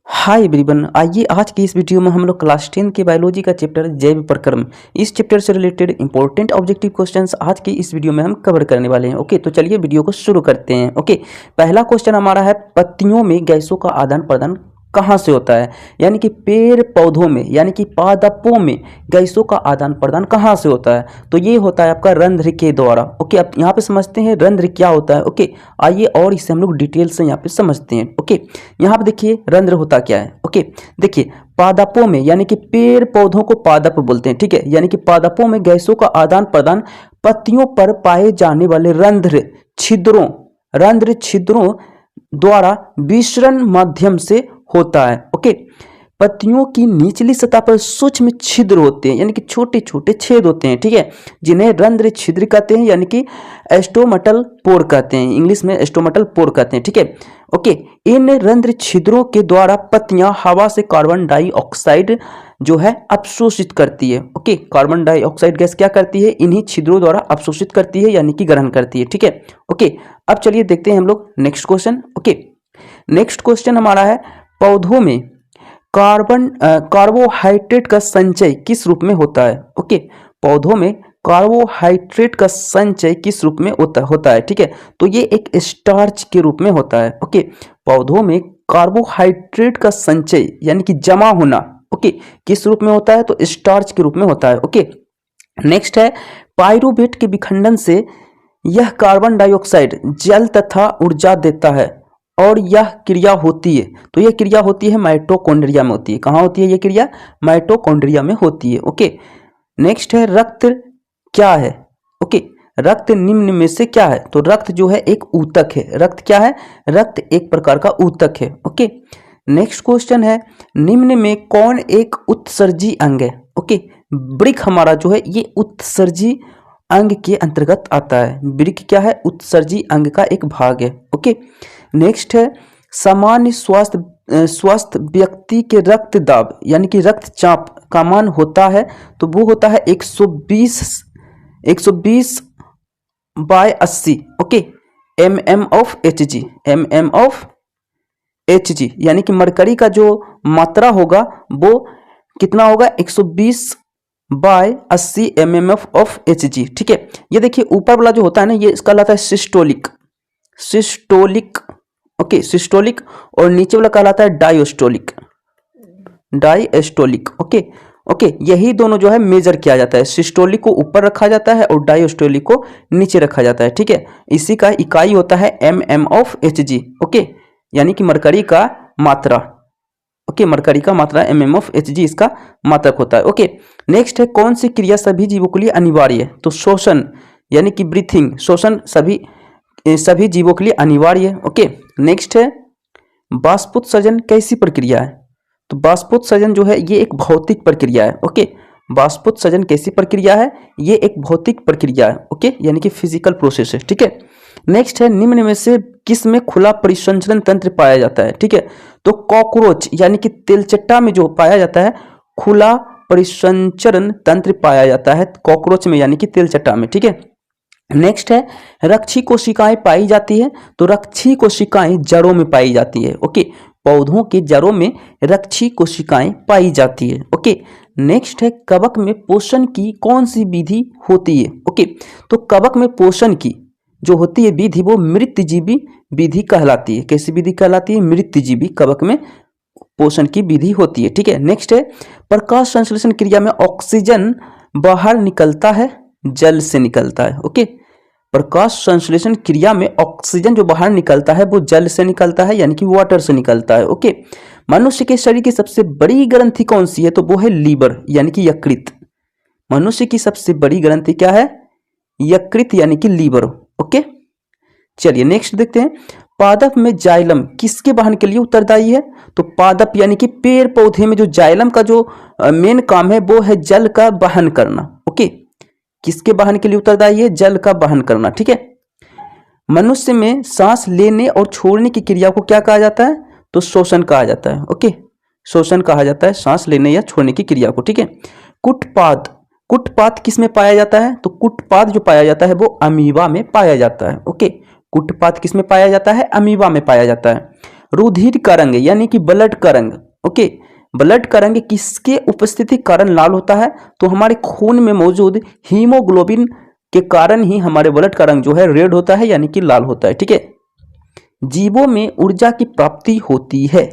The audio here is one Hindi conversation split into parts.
हाय एवरीवन, आइए आज की इस वीडियो में हम लोग क्लास 10 के बायोलॉजी का चैप्टर जैव प्रक्रम इस चैप्टर से रिलेटेड इंपॉर्टेंट ऑब्जेक्टिव क्वेश्चंस आज की इस वीडियो में हम कवर करने वाले हैं। ओके, तो चलिए वीडियो को शुरू करते हैं। ओके, पहला क्वेश्चन हमारा है, पत्तियों में गैसों का आदान प्रदान कहाँ से होता है? यानी कि पेड़ पौधों में यानी कि पादपों में गैसों का आदान प्रदान कहाँ से होता है? तो ये होता है आपका रंध्र के द्वारा। ओके, अब यहाँ पे समझते हैं रंध्र क्या होता है। ओके, आइए और इसे हम लोग डिटेल से यहाँ पे समझते हैं। ओके, यहाँ पे देखिए रंध्र होता क्या है। ओके, देखिए पादपों में यानी कि पेड़ पौधों को पादप बोलते हैं, ठीक है। यानी कि पादपों में गैसों का आदान प्रदान पत्तियों पर पाए जाने वाले रंध्र छिद्रों द्वारा विसरण माध्यम से होता है। ओके, पत्तियों की निचली सतह पर सूक्ष्म छिद्र होते हैं यानी कि छोटे छोटे छेद होते हैं, ठीक है, जिन्हें रंध्र छिद्र कहते हैं यानी कि एस्टोमटल पोर कहते हैं, इंग्लिश में एस्टोमटल पोर कहते हैं, ठीक है। ओके, इन रंध्र छिद्रों के द्वारा पत्तियां हवा से कार्बन डाइऑक्साइड जो है अवशोषित करती है। ओके, कार्बन डाइऑक्साइड गैस क्या करती है? इन्हीं छिद्रों द्वारा अवशोषित करती है यानी कि ग्रहण करती है, ठीक है। ओके, अब चलिए देखते हैं हम लोग next question. Okay, next question हमारा है, पौधों में कार्बोहाइड्रेट का संचय किस रूप में होता है? ओके, पौधों में कार्बोहाइड्रेट का संचय किस रूप में होता है, ठीक है। तो ये एक स्टार्च के रूप में होता है। ओके, पौधों में कार्बोहाइड्रेट का संचय यानी कि जमा होना, ओके, किस रूप में होता है? तो स्टार्च के रूप में होता है। ओके, नेक्स्ट है, पाइरूवेट के विखंडन से यह कार्बन डाइऑक्साइड जल तथा ऊर्जा देता है और यह क्रिया होती है, तो यह क्रिया होती है माइटोकॉन्ड्रिया में होती है। कहाँ होती है यह क्रिया? माइटोकॉन्ड्रिया में होती है। ओके, नेक्स्ट है, रक्त क्या है? ओके, रक्त निम्न में से क्या है? तो रक्त जो है एक ऊतक है। रक्त क्या है? रक्त एक प्रकार का ऊतक है। ओके, नेक्स्ट क्वेश्चन है, निम्न में कौन एक उत्सर्जी अंग है? ओके, वृक्क हमारा जो है ये उत्सर्जी अंग के अंतर्गत आता है। वृक्क क्या है? उत्सर्जी अंग का एक भाग है। ओके, नेक्स्ट है, सामान्य स्वस्थ व्यक्ति के रक्त दाब यानी कि रक्तचाप का मान होता है, तो वो होता है 120 by 80। Okay, mm of Hg यानी कि मरकरी का जो मात्रा होगा वो कितना होगा? 120 बाय 80 mm ऑफ Hg, ठीक है। ये देखिए ऊपर वाला जो होता है ना, ये इसका कहलाता है सिस्टोलिक। ओके, सिस्टोलिक, और नीचे वाला कहलाता है डायस्टोलिक। ओके ओके, यही दोनों जो है मेजर किया जाता है। सिस्टोलिक को ऊपर रखा जाता है और डायस्टोलिक को नीचे रखा जाता है, ठीक है। इसी का इकाई होता है mm ऑफ Hg। ओके, यानी कि मरकरी का मात्रा। ओके, मरकरी का मात्रा mm ऑफ Hg इसका मात्रक होता है। ओके, नेक्स्ट है, कौन सी क्रिया सभी जीवों के लिए अनिवार्य है? तो शोषण यानी कि ब्रीथिंग, शोषण सभी जीवों के लिए अनिवार्य है। ओके, नेक्स्ट है, बाष्पोत्सर्जन कैसी प्रक्रिया है? तो बाष्पोत्सर्जन जो है ये एक भौतिक प्रक्रिया है। ओके, बाष्पोत्सर्जन कैसी प्रक्रिया है? ये एक भौतिक प्रक्रिया है। ओके, यानी कि फिजिकल प्रोसेस है, ठीक है। नेक्स्ट है, निम्न में से किस में खुला परिसंचरण तंत्र पाया जाता है? ठीक है, तो कॉकरोच यानी कि तेलचट्टा में जो पाया जाता है खुला परिसंचरण तंत्र पाया जाता है कॉकरोच में यानी कि तेलचट्टा में, ठीक है। नेक्स्ट है, रक्षी कोशिकाएं पाई जाती है, तो रक्षी कोशिकाएं जड़ों में पाई जाती है। ओके, पौधों के जड़ों में रक्षी कोशिकाएं पाई जाती है। ओके, नेक्स्ट है, कवक में पोषण की कौन सी विधि होती है? ओके, तो कवक में पोषण की जो होती है विधि वो मृतजीवी विधि कहलाती है। कैसी विधि कहलाती है? मृतजीवी कवक में पोषण की विधि होती है, ठीक है। नेक्स्ट है, प्रकाश संश्लेषण क्रिया में ऑक्सीजन बाहर निकलता है, जल से निकलता है। ओके, प्रकाश संश्लेषण क्रिया में ऑक्सीजन जो बाहर निकलता है वो जल से निकलता है यानी कि वाटर से निकलता है। ओके, मनुष्य के शरीर की सबसे बड़ी ग्रंथि कौन सी है? तो वो है लीवर यानी कि यकृत। मनुष्य की सबसे बड़ी ग्रंथि क्या है? यकृत यानी कि लीवर। ओके, चलिए नेक्स्ट देखते हैं, पादप में जाइलम किसके वहन के लिए उत्तरदायी है? तो पादप यानी कि पेड़ पौधे में जो जाइलम का जो मेन काम है वो है जल का वहन करना। ओके, किसके वहन के लिए उत्तरदायी है? जल का वहन करना, ठीक है। मनुष्य में सांस लेने और छोड़ने की क्रिया को क्या कहा जाता है? तो श्वसन कहा जाता है। ओके, श्वसन कहा जाता है सांस लेने या छोड़ने की क्रिया को, ठीक है। कुटपात किस में पाया जाता है? तो कुटपात जो पाया जाता है वो अमीबा में पाया जाता है। ओके, कुटपात किस में पाया जाता है? अमीबा में पाया जाता है। रुधिर का रंग यानी कि ब्लड का रंग, ओके, ब्लड का रंग किसके उपस्थिति के कारण लाल होता है? तो हमारे खून में मौजूद हीमोग्लोबिन के कारण ही हमारे ब्लड का रंग जो है रेड होता है यानी कि लाल होता है, ठीक है। जीवों में ऊर्जा की प्राप्ति होती है,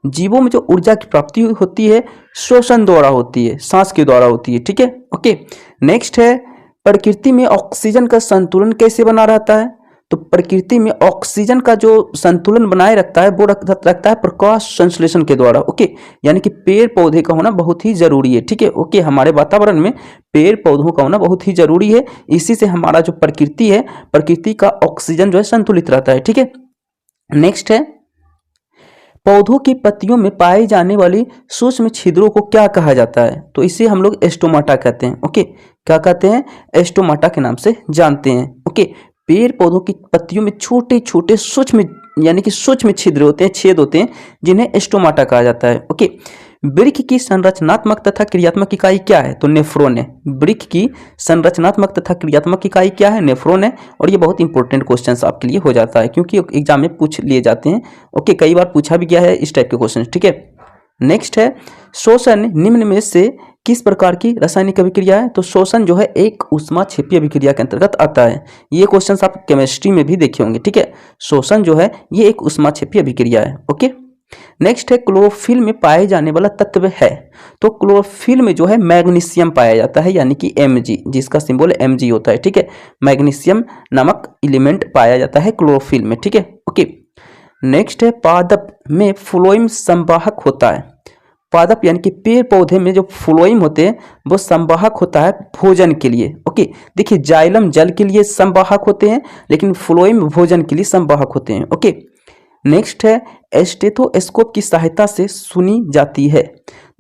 जीवों में जो ऊर्जा की प्राप्ति होती है श्वसन द्वारा होती है, सांस के द्वारा होती है, ठीक है, ओके। नेक्स्ट है प्रकृति में ऑक्सीजन का संतुलन कैसे बना रहता है? तो प्रकृति में ऑक्सीजन का जो संतुलन बनाए रखता है वो रखता है प्रकाश संश्लेषण के द्वारा, ओके, यानी कि पेड़ पौधे का होना बहुत ही जरूरी है, ठीक है, ओके। हमारे वातावरण में पेड़ पौधों का होना बहुत ही जरूरी है, इसी से हमारा जो प्रकृति है, प्रकृति का ऑक्सीजन जो है संतुलित रहता है, ठीक है। नेक्स्ट है पौधों की पत्तियों में पाई जाने वाली सूक्ष्म छिद्रों को क्या कहा जाता है? तो इसे हम लोग एस्टोमाटा कहते हैं, ओके, क्या कहते हैं? एस्टोमाटा के नाम से जानते हैं, ओके। पेड़ पौधों की पत्तियों में छोटे छोटे सूक्ष्म यानी कि सूक्ष्म छिद्र होते हैं, छेद होते हैं, जिन्हें एस्टोमाटा कहा जाता है, ओके। वृक्क की संरचनात्मक तथा क्रियात्मक इकाई क्या है? तो नेफ्रॉन है। वृक्क की संरचनात्मक तथा क्रियात्मक इकाई क्या है? नेफ्रॉन है। और ये बहुत इंपॉर्टेंट क्वेश्चन आपके लिए हो जाता है क्योंकि एग्जाम में पूछ लिए जाते हैं, ओके, कई बार पूछा भी गया है इस टाइप के क्वेश्चन, ठीक है। नेक्स्ट है शोषण निम्न में से किस प्रकार की रासायनिक अभिक्रिया है? तो शोषण जो है एक ऊष्माक्षेपीय अभिक्रिया के अंतर्गत आता है। ये क्वेश्चन आप केमिस्ट्री में भी देखे होंगे, ठीक है। शोषण जो है ये एक ऊष्माक्षेपीय अभिक्रिया है, ओके। नेक्स्ट है क्लोरोफिल में पाए जाने वाला तत्व है। तो क्लोरोफिल में जो है मैग्नीशियम पाया जाता है यानी कि Mg, जिसका सिंबल Mg होता है, ठीक है। मैग्नीशियम नामक एलिमेंट पाया जाता है क्लोरोफिल में, ठीक है, ओके। नेक्स्ट है पादप में फ्लोएम संवाहक होता है। पादप यानी कि पेड़ पौधे में जो फ्लोएम होते हैं वो संवाहक होता है भोजन के लिए, ओके। देखिए जाइलम जल के लिए संवाहक होते हैं लेकिन फ्लोएम भोजन के लिए संवाहक होते हैं, ओके। नेक्स्ट है स्टेथोस्कोप की सहायता से सुनी जाती है।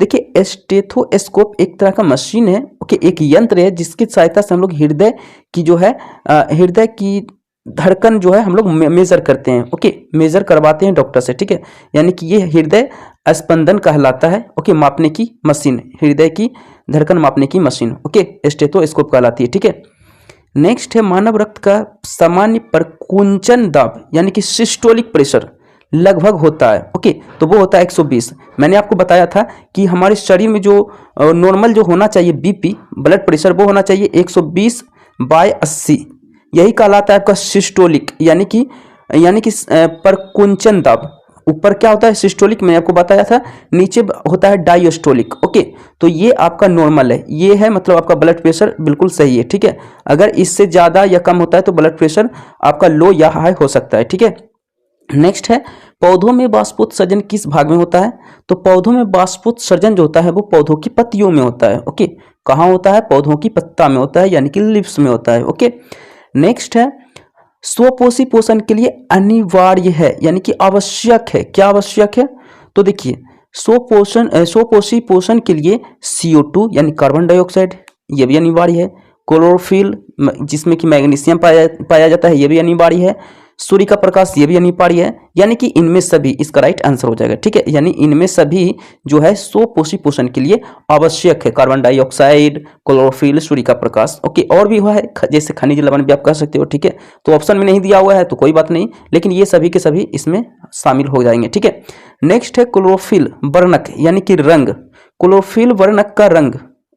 देखिए स्टेथोस्कोप एक तरह का मशीन है, ओके, एक यंत्र है जिसकी सहायता से हम लोग हृदय की जो है हृदय की धड़कन जो है हम लोग मेजर करते हैं, ओके, मेजर करवाते हैं डॉक्टर से, ठीक है। यानी कि ये हृदय स्पंदन कहलाता है, ओके, मापने की मशीन, हृदय की धड़कन मापने की मशीन, ओके, स्टेथोस्कोप कहलाती है, ठीक है। नेक्स्ट है मानव रक्त का सामान्य प्रकुंचन दाब यानी कि सिस्टोलिक प्रेशर लगभग होता है, ओके, तो वो होता है 120। मैंने आपको बताया था कि हमारे शरीर में जो नॉर्मल जो होना चाहिए बीपी ब्लड प्रेशर वो होना चाहिए 120/80, यही कहलाता है आपका सिस्टोलिक यानी कि प्रकुंचन दाब। ऊपर क्या होता है सिस्टोलिक, मैंने आपको बताया था, नीचे होता है डायस्टोलिक, ओके। तो ये आपका नॉर्मल है, ये है मतलब आपका ब्लड प्रेशर बिल्कुल सही है, ठीक है। अगर इससे ज़्यादा या कम होता है तो ब्लड प्रेशर आपका लो या हाई हो सकता है, ठीक है। नेक्स्ट है पौधों में बाष्पोत्सर्जन किस भाग में होता है? तो पौधों में बाष्पोत्सर्जन जो होता है वो पौधों की पत्तियों में होता है, ओके। कहाँ होता है? पौधों की पत्ता में होता है यानी कि लिप्स में होता है, ओके। नेक्स्ट है स्वपोषी पोषण के लिए अनिवार्य है यानी कि आवश्यक है। क्या आवश्यक है? तो देखिए स्वपोषी पोषण के लिए CO2 यानी कार्बन डाइऑक्साइड ये भी अनिवार्य है। क्लोरोफिल जिसमें कि मैग्नीशियम पाया जाता है ये भी अनिवार्य है। सूर्य का प्रकाश ये भी अनिवार्य है, यानी कि इनमें सभी इसका राइट आंसर हो जाएगा, ठीक है। यानी इनमें सभी जो है स्वपोषी पोषण के लिए आवश्यक है, कार्बन डाइऑक्साइड, क्लोरोफिल, सूर्य का प्रकाश, ओके। और भी हुआ है जैसे खनिज लवण भी आप कह सकते हो, ठीक है। तो ऑप्शन में नहीं दिया हुआ है तो कोई बात नहीं, लेकिन ये सभी के सभी इसमें शामिल हो जाएंगे, ठीक है। नेक्स्ट है क्लोरोफिल वर्णक यानी कि रंग। क्लोरोफिल वर्णक का रंग,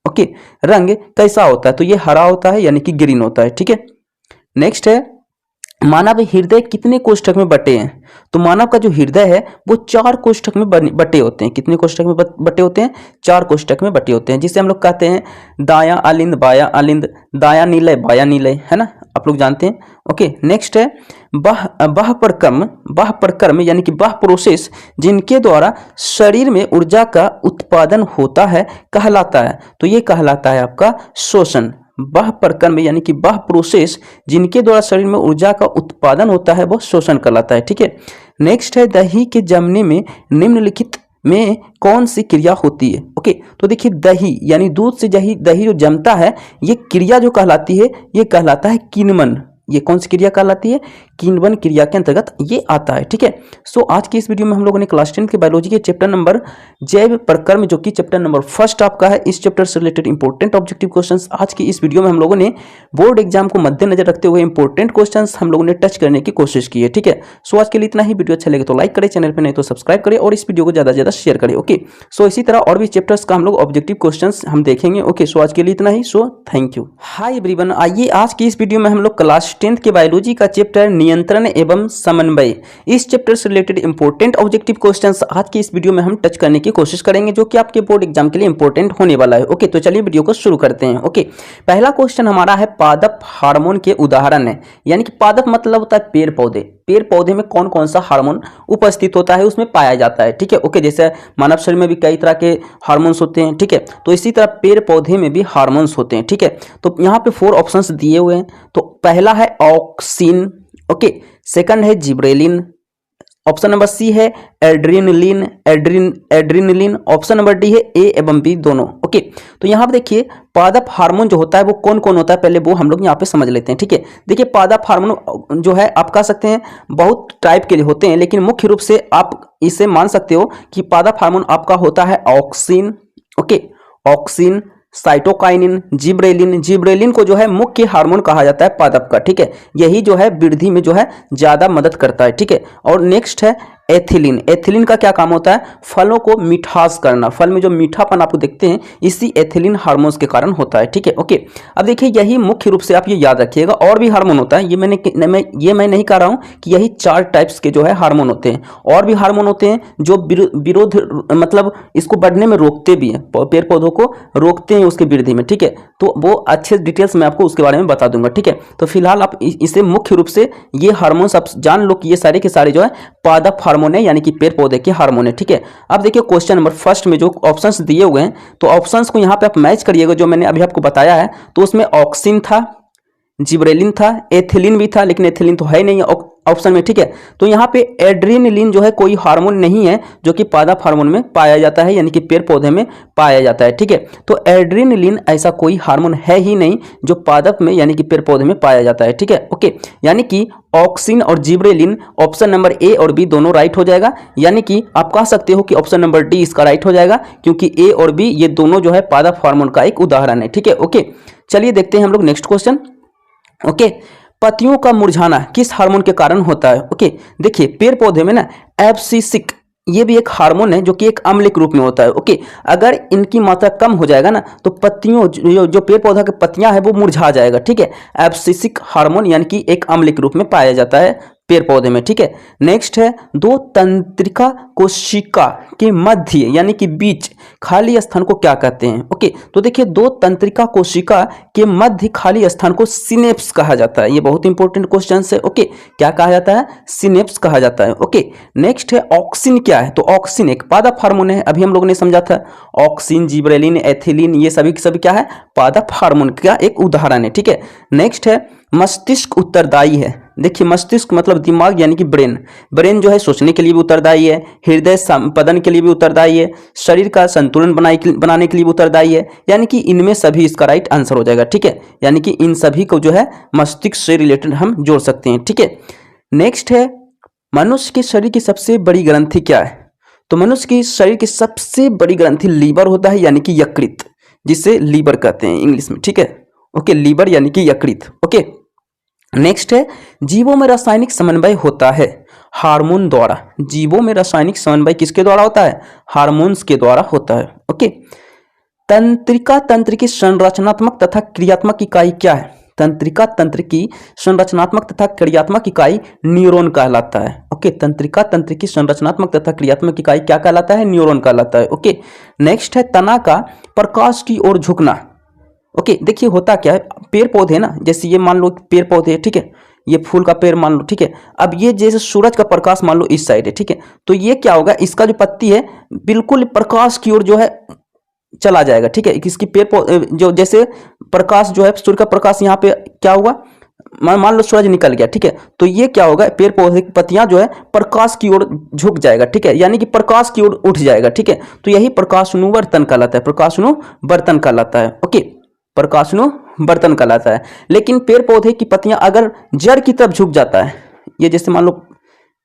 ओके, रंग कैसा होता है? तो ये हरा होता है यानी कि ग्रीन होता है, ठीक है। नेक्स्ट है मानव हृदय कितने कोष्ठक में बटे हैं? तो मानव का जो हृदय है वो 4 कोष्ठक में बटे होते हैं। कितने कोष्ठक में बटे होते हैं? 4 कोष्ठक में बटे होते हैं, जिसे हम लोग कहते हैं दायां अलिंद, बायां अलिंद, दायां नीलय, बायां नीलय, है ना, आप लोग जानते हैं, ओके। नेक्स्ट है बाह्य प्रक्रम यानी कि बाह्य प्रोसेस जिनके द्वारा शरीर में ऊर्जा का उत्पादन होता है कहलाता है। तो ये कहलाता है आपका शोषण। बाह्य प्रक्रम यानी कि बाह्य प्रोसेस जिनके द्वारा शरीर में ऊर्जा का उत्पादन होता है वो शोषण कहलाता है, ठीक है। नेक्स्ट है दही के जमने में निम्नलिखित में कौन सी क्रिया होती है? ओके, तो देखिए दही यानी दूध से दही जो जमता है ये क्रिया जो कहलाती है ये कहलाता है किण्वन, ये कौन सी क्रिया कहलाती है? किण्वन क्रिया के अंतर्गत ये आता है। ठीक है, सो आज की इस वीडियो में हम लोगों ने क्लास 10 के बायोलॉजी के चैप्टर नंबर जैव प्रक्रम, जो कि चैप्टर नंबर फर्स्ट आपका है, इस चैप्टर से रिलेटेड इंपॉर्टेंट ऑब्जेक्टिव क्वेश्चंस आज की इस वीडियो में हम लोगों ने बोर्ड एग्जाम को मद्देनजर रखते हुए इंपॉर्टेंट क्वेश्चंस हम लोगों ने टच करने की कोशिश की है। ठीक है, सो आज के लिए इतना ही। वीडियो अच्छा लगे तो लाइक करें, चैनल पर नहीं तो सब्सक्राइब करें और इस वीडियो को ज्यादा से ज्यादा शेयर करें। ओके, सो इसी तरह और भी चैप्टर्स का हम लोग ऑब्जेक्टिव क्वेश्चंस हम देखेंगे। ओके, सो आज के लिए इतना ही। So thank you. Hi everyone, आइए आज की इस वीडियो में हम लोग क्लास 10 के बायोलॉजी का चैप्टर नियंत्रण एवं समन्वय, इस चैप्टर से रिलेटेड इंपॉर्टेंट ऑब्जेक्टिव क्वेश्चंस आज की इस वीडियो में हम टच करने की कोशिश करेंगे, जो कि आपके बोर्ड एग्जाम के लिए इंपॉर्टेंट होने वाला है। ओके, तो चलिए वीडियो को शुरू करते हैं। ओके, पहला क्वेश्चन हमारा है पादप हार्मोन के उदाहरण है, यानी कि पादप मतलब होता है पेड़ पौधे। पेड़ पौधे में कौन कौन सा हार्मोन उपस्थित होता है, उसमें पाया जाता है। ठीक है, ओके, जैसे मानव शरीर में भी कई तरह के हार्मोन्स होते हैं। ठीक है, तो इसी तरह पेड़ पौधे में भी हार्मोन्स होते हैं। ठीक है, तो यहाँ पे 4 ऑप्शंस दिए हुए हैं। तो पहला है ऑक्सिन, ओके, सेकंड है जिब्रेलिन, ऑप्शन नंबर सी है adrenaline, adrenaline, option number D है ए एवं बी दोनों। ओके, तो यहाँ पे देखिए पादप हार्मोन जो होता है वो कौन कौन होता है, पहले वो हम लोग यहाँ पे समझ लेते हैं। ठीक है, देखिए पादप हार्मोन जो है आप कह सकते हैं बहुत टाइप के होते हैं, लेकिन मुख्य रूप से आप इसे मान सकते हो कि पादप हार्मोन आपका होता है auxin, okay, auxin, cytokinin, gibberellin. Gibberellin को जो है मुख्य हार्मोन कहा जाता है पादप का। ठीक है, यही जो है वृद्धि में जो है ज्यादा मदद करता है। ठीक है, और नेक्स्ट है एथिलीन। एथिलीन का क्या काम होता है? फलों को मिठास करना, फल में जो मीठापन आपको देखते हैं इसी एथिलीन हार्मोन्स के कारण होता है। ठीक है, ओके, अब देखिए यही मुख्य रूप से आप ये याद रखिएगा, और भी हार्मोन होता है, ये मैं नहीं कह रहा हूं कि यही 4 टाइप्स के जो है हार्मोन होते हैं, और भी हार्मोन होते हैं जो विरोध मतलब इसको बढ़ने में रोकते भी हैं, पेड़ पौधों को रोकते हैं उसकी वृद्धि में। ठीक है, तो वो अच्छे डिटेल्स मैं आपको उसके बारे में बता दूंगा। ठीक है, तो फिलहाल आप इसे मुख्य रूप से ये हार्मोन्स आप जान लो कि ये सारे के सारे जो है पादप हार्मोन है, यानी कि पेड़ पौधे के हार्मोन है। ठीक है, अब देखिए क्वेश्चन नंबर फर्स्ट में जो ऑप्शंस दिए हुए हैं, तो ऑप्शंस को यहाँ पे आप मैच करिएगा, जो मैंने अभी आपको बताया है। तो उसमें ऑक्सिन था, जिब्रेलिन था, एथिलीन भी था, लेकिन एथिलीन तो है नहीं ऑप्शन में। ठीक है, तो यहाँ पे एड्रेनलिन जो है कोई हार्मोन नहीं है जो कि पादप हार्मोन में पाया जाता है, यानी कि पेड़ पौधे में पाया जाता है। ठीक है, तो एड्रेनलिन ऐसा कोई हार्मोन है ही नहीं जो पादप में यानी कि पेड़ पौधे में पाया जाता है। ठीक है, ओके, यानी कि ऑक्सिन और जिब्रेलिन ऑप्शन नंबर ए और बी दोनों राइट हो जाएगा, यानी कि आप कह सकते हो कि ऑप्शन नंबर डी इसका राइट हो जाएगा, क्योंकि ए और बी ये दोनों जो है पादप हार्मोन का एक उदाहरण है। ठीक है, ओके, चलिए देखते हैं हम लोग नेक्स्ट क्वेश्चन। ओके, पत्तियों का मुरझाना किस हार्मोन के कारण होता है? ओके, देखिए पेड़ पौधे में ना एब्सिसिक ये भी एक हार्मोन है जो कि एक अम्लिक रूप में होता है। ओके, अगर इनकी मात्रा कम हो जाएगा ना तो पत्तियों जो पेड़ पौधा की पत्तियां है वो मुरझा जाएगा। ठीक है, एब्सिसिक हार्मोन यानी कि एक अम्लिक रूप में पाया जाता है पेड़ पौधे में। ठीक है, नेक्स्ट है 2 तंत्रिका कोशिका के मध्य यानी कि बीच खाली स्थान को क्या कहते हैं? ओके, तो देखिए 2 तंत्रिका कोशिका के मध्य खाली स्थान को सिनेप्स कहा जाता है। ये बहुत इंपॉर्टेंट क्वेश्चन है। ओके, क्या कहा जाता है? सिनेप्स कहा जाता है। ओके, नेक्स्ट है ऑक्सिन क्या है? तो ऑक्सिन एक पादप हार्मोन है, अभी हम लोगों ने समझा था। ऑक्सिन, जिब्रेलिन, एथिलीन ये सभी क्या है? पादप हार्मोन का एक उदाहरण है। ठीक है, नेक्स्ट है मस्तिष्क उत्तरदायी है। देखिए मस्तिष्क मतलब दिमाग यानी कि ब्रेन, ब्रेन जो है सोचने के लिए भी उत्तरदायी है, हृदय संपदन के लिए भी उत्तरदायी है, शरीर का संतुलन बनाने के लिए भी उत्तरदायी है, यानी कि इनमें सभी इसका राइट आंसर हो जाएगा। ठीक है, यानी कि इन सभी को जो है मस्तिष्क से रिलेटेड हम जोड़ सकते हैं। ठीक है, नेक्स्ट है मनुष्य के शरीर की सबसे बड़ी ग्रंथि क्या है? तो मनुष्य की शरीर की सबसे बड़ी ग्रंथि लीवर होता है, यानी कि यकृत, जिसे लीवर कहते हैं इंग्लिश में। ठीक है, ओके, लीवर यानी कि यकृत। ओके, नेक्स्ट है जीवों में रासायनिक समन्वय होता है हार्मोन द्वारा। जीवों में रासायनिक समन्वय किसके द्वारा होता है? हार्मोन्स के द्वारा होता है। ओके, तंत्रिका तंत्र की संरचनात्मक तथा क्रियात्मक इकाई क्या है? तंत्रिका तंत्र की संरचनात्मक तथा क्रियात्मक इकाई न्यूरॉन कहलाता है। ओके, तंत्रिका तंत्र की संरचनात्मक तथा क्रियात्मक इकाई क्या कहलाता है? न्यूरॉन कहलाता है। ओके, नेक्स्ट है तना का प्रकाश की ओर झुकना। ओके, देखिए होता क्या है, पेड़ पौधे ना, जैसे ये मान लो पेड़ पौधे है, ठीक है, ये फूल का पेड़ मान लो, ठीक है, अब ये जैसे सूरज का प्रकाश मान लो इस साइड है, ठीक है, तो ये क्या होगा, इसका जो पत्ती है बिल्कुल प्रकाश की ओर जो है चला जाएगा। ठीक है, इसकी पेड़ जो जैसे प्रकाश जो है सूर्य का प्रकाश यहाँ पे क्या होगा, मान लो सूरज निकल गया, ठीक है, तो ये क्या होगा, पेड़ पौधे की पत्तियां जो है प्रकाश की ओर झुक जाएगा। ठीक है, यानी कि प्रकाश की ओर उठ जाएगा। ठीक है, तो यही प्रकाशानुवर्तन कहलाता है, प्रकाशानुवर्तन कहलाता है। ओके, प्रकाशानुवर्तन कहलाता है। लेकिन पेड़ पौधे की पत्तियां अगर जड़ की तरफ झुक जाता है, ये जैसे मान लो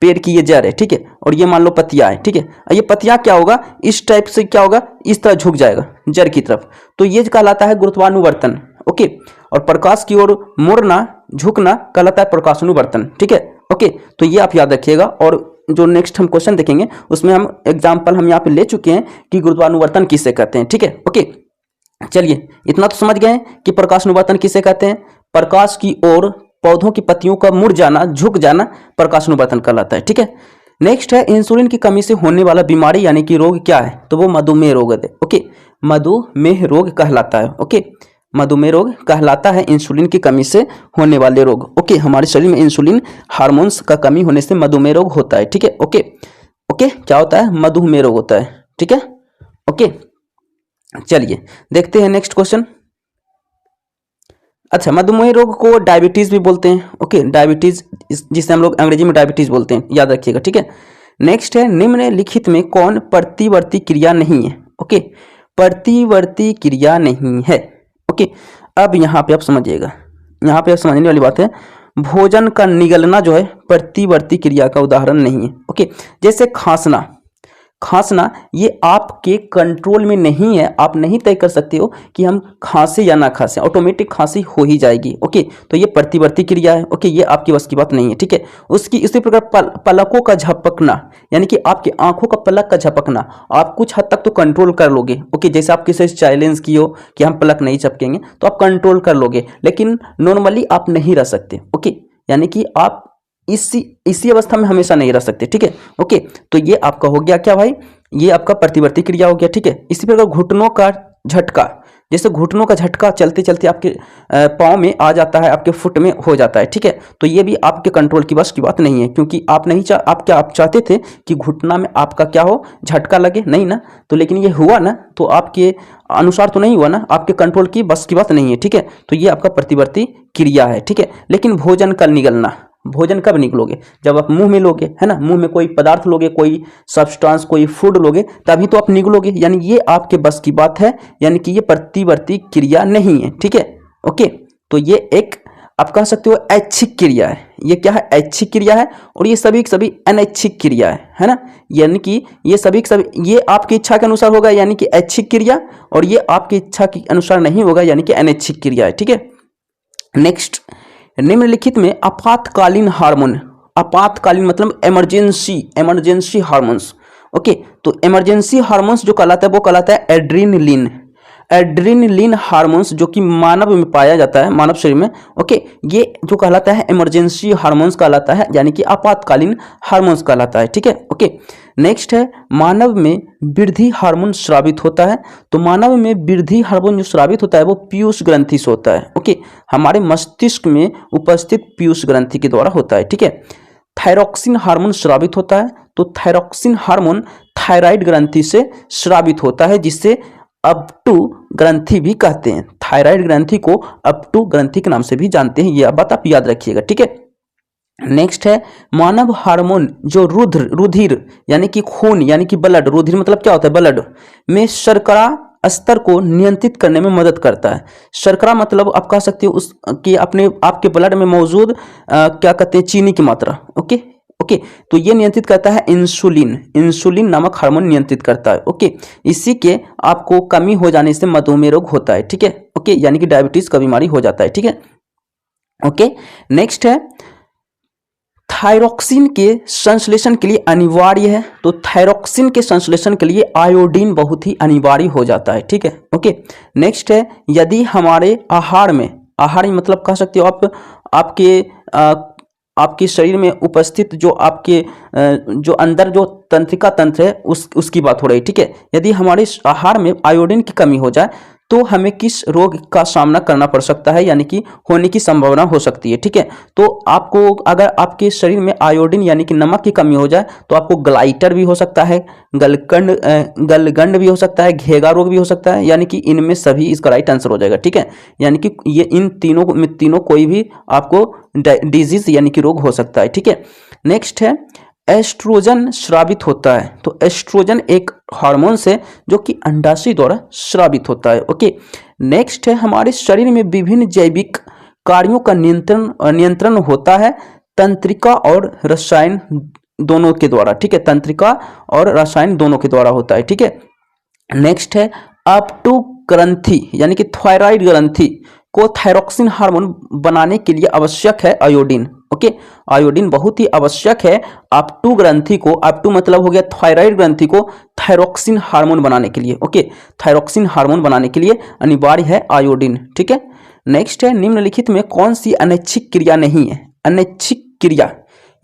पेड़ की ये जड़ है, ठीक है, और ये मान लो पत्तियां है, ठीक है, ये पत्तियां क्या होगा, इस टाइप से क्या होगा, इस तरह झुक जाएगा जड़ की तरफ, तो ये कहलाता है गुरुत्वानुवर्तन। ओके, और प्रकाश की ओर मुड़ना, झुकना कहलाता है प्रकाशानुवर्तन। ठीक है, ओके, तो ये आप याद रखिएगा। और जो नेक्स्ट हम क्वेश्चन देखेंगे उसमें हम एग्जाम्पल हम यहाँ पे ले चुके हैं कि गुरुत्वानुवर्तन किसे कहते हैं। ठीक है, ओके, चलिए इतना तो समझ गए कि प्रकाशानुवर्तन किसे कहते हैं। प्रकाश की ओर पौधों की पत्तियों का मुड़ जाना, झुक जाना प्रकाशानुवर्तन कहलाता है। ठीक है, नेक्स्ट है इंसुलिन की कमी से होने वाला बीमारी यानी कि रोग क्या है, तो वो मधुमेह रोग है। ओके, मधुमेह रोग कहलाता है। ओके, मधुमेह रोग कहलाता है इंसुलिन की कमी से होने वाले रोग। ओके, हमारे शरीर में इंसुलिन हार्मोन्स का कमी होने से मधुमेह रोग होता है। ठीक है, ओके ओके, क्या होता है, मधुमेह रोग होता है। ठीक है, ओके, चलिए देखते हैं नेक्स्ट क्वेश्चन। अच्छा, मधुमेह रोग को डायबिटीज भी बोलते हैं। ओके, डायबिटीज जिसे हम लोग अंग्रेजी में डायबिटीज बोलते हैं, याद रखिएगा। ठीक है, नेक्स्ट है निम्नलिखित में कौन प्रतिवर्ती क्रिया नहीं है। ओके, प्रतिवर्ती क्रिया नहीं है। ओके, अब यहाँ पे आप समझिएगा, यहाँ पे आप समझने वाली बात है, भोजन का निगलना जो है प्रतिवर्ती क्रिया का उदाहरण नहीं है। ओके, जैसे खांसना, खांसना ये आपके कंट्रोल में नहीं है, आप नहीं तय कर सकते हो कि हम खांसे या ना खांसे, ऑटोमेटिक खांसी हो ही जाएगी। ओके, तो ये प्रतिवर्ती क्रिया है। ओके, ये आपकी बस की बात नहीं है। ठीक है, उसकी इसी प्रकार पलकों का झपकना, यानी कि आपके आंखों का पलक का झपकना आप कुछ हद तक तो कंट्रोल कर लोगे। ओके, जैसे आप किसी से चैलेंज की हो कि हम पलक नहीं झपकेंगे तो आप कंट्रोल कर लोगे, लेकिन नॉर्मली आप नहीं रह सकते। ओके, यानी कि आप इसी अवस्था में हमेशा नहीं रह सकते। ठीक है, ओके, तो ये आपका हो गया क्या भाई, ये आपका प्रतिवर्ती क्रिया हो गया। ठीक है, इसी प्रकार घुटनों का झटका, जैसे घुटनों का झटका चलते चलते आपके पाँव में आ जाता है, आपके फुट में हो जाता है। ठीक है, तो ये भी आपके कंट्रोल की बस की बात नहीं है, क्योंकि आप नहीं आप चाहते थे कि घुटना में आपका क्या हो, झटका लगे, नहीं ना, तो लेकिन ये हुआ ना, तो आपके अनुसार तो नहीं हुआ ना, आपके कंट्रोल की बस की बात नहीं है। ठीक है, तो ये आपका प्रतिवर्ती क्रिया है। ठीक है, लेकिन भोजन का निगलना, भोजन कब निकलोगे, जब आप मुंह में लोगे, है ना, मुंह में कोई पदार्थ लोगे, कोई सब्सटेंस, कोई फूड लोगे, तभी तो आप निगलोगे, यानी ये आपके बस की बात है, यानी कि ये प्रतिवर्ती क्रिया नहीं है। ठीक है, ओके, तो ये एक आप कह सकते हो ऐच्छिक क्रिया है। ये क्या है, ऐच्छिक क्रिया है, और ये सभी सभी अनैच्छिक क्रिया है ना, यानी कि ये सभी सभी ये आपकी इच्छा के अनुसार होगा, यानी कि ऐच्छिक क्रिया, और ये आपकी इच्छा के अनुसार नहीं होगा, यानी कि अनैच्छिक क्रिया है। ठीक है, नेक्स्ट, निम्नलिखित में आपातकालीन हार्मोन, आपातकालीन मतलब इमरजेंसी हार्मोन्स। ओके, तो इमरजेंसी हार्मोन्स जो कहलाता है वो कहलाता है एड्रेनलिन। एड्रेनलिन हार्मोन्स जो कि मानव में पाया जाता है, मानव शरीर में। ओके, ये जो कहलाता है इमरजेंसी हार्मोन्स कहलाता है, यानी कि आपातकालीन हार्मोन्स कहलाता है। ठीक है, ओके, नेक्स्ट है मानव में वृद्धि हार्मोन स्रावित होता है। तो मानव में वृद्धि हार्मोन जो स्रावित होता है वो पीयूष ग्रंथि से होता है। ओके, हमारे मस्तिष्क में उपस्थित पीयूष ग्रंथि के द्वारा होता है। ठीक है, थायरॉक्सिन हार्मोन स्रावित होता है, तो थायरॉक्सिन हार्मोन थायराइड ग्रंथि से स्रावित होता है, जिससे अपटू ग्रंथि भी कहते हैं। थायराइड ग्रंथि को अपटू ग्रंथि के नाम से भी जानते हैं, यह बात आप याद रखिएगा। ठीक है, नेक्स्ट है मानव हार्मोन जो रुधिर यानी कि खून, यानी कि ब्लड, रुधिर मतलब क्या होता है, ब्लड में शर्करा स्तर को नियंत्रित करने में मदद करता है। शर्करा मतलब आप कह सकते हो उस कि अपने आपके ब्लड में मौजूद क्या कहते हैं, चीनी की मात्रा। ओके ओके, तो ये नियंत्रित करता है इंसुलिन, इंसुलिन नामक हार्मोन नियंत्रित करता है। ओके, इसी के आपको कमी हो जाने से मधुमेह रोग होता है। ठीक है, ओके, यानी कि डायबिटीज का बीमारी हो जाता है। ठीक है, ओके, नेक्स्ट है थायरॉक्सिन के संश्लेषण के लिए अनिवार्य है। तो थायरॉक्सिन के संश्लेषण के लिए आयोडीन बहुत ही अनिवार्य हो जाता है। ठीक है, ओके, नेक्स्ट है यदि हमारे आहार में मतलब कह सकते हो आप आपके शरीर में उपस्थित जो आपके जो अंदर जो तंत्रिका तंत्र है उसकी बात हो रही है। ठीक है, यदि हमारे आहार में आयोडीन की कमी हो जाए तो हमें किस रोग का सामना करना पड़ सकता है, यानी कि होने की संभावना हो सकती है। ठीक है, तो आपको अगर आपके शरीर में आयोडीन यानी कि नमक की कमी हो जाए तो आपको ग्लाइटर भी हो सकता है, गलगंड भी हो सकता है, घेगा रोग भी हो सकता है, यानी कि इनमें सभी इसका राइट आंसर हो जाएगा। ठीक है, यानी कि ये इन तीनों कोई भी आपको डिजीज यानी कि रोग हो सकता है। ठीक है, नेक्स्ट है एस्ट्रोजन स्रावित होता है। तो एस्ट्रोजन एक हार्मोन है जो कि अंडाशय द्वारा स्रावित होता है। ओके, नेक्स्ट है हमारे शरीर में विभिन्न जैविक कार्यों का नियंत्रण होता है तंत्रिका और रसायन दोनों के द्वारा, ठीक है, तंत्रिका और रसायन दोनों के द्वारा होता है, ठीक है। नेक्स्ट है अपटू ग्रंथि यानी कि थायराइड ग्रंथि को थायरोक्सिन हार्मोन बनाने के लिए आवश्यक है आयोडीन, ओके। आयोडीन बहुत ही आवश्यक है अपटू ग्रंथि को, अपटू मतलब हो गया थायराइड ग्रंथि को थायरोक्सिन हार्मोन बनाने के लिए, ओके। थायरोक्सिन हार्मोन बनाने के लिए अनिवार्य है आयोडीन, ठीक है। नेक्स्ट है निम्नलिखित में कौन सी अनैच्छिक क्रिया नहीं है। अनैच्छिक क्रिया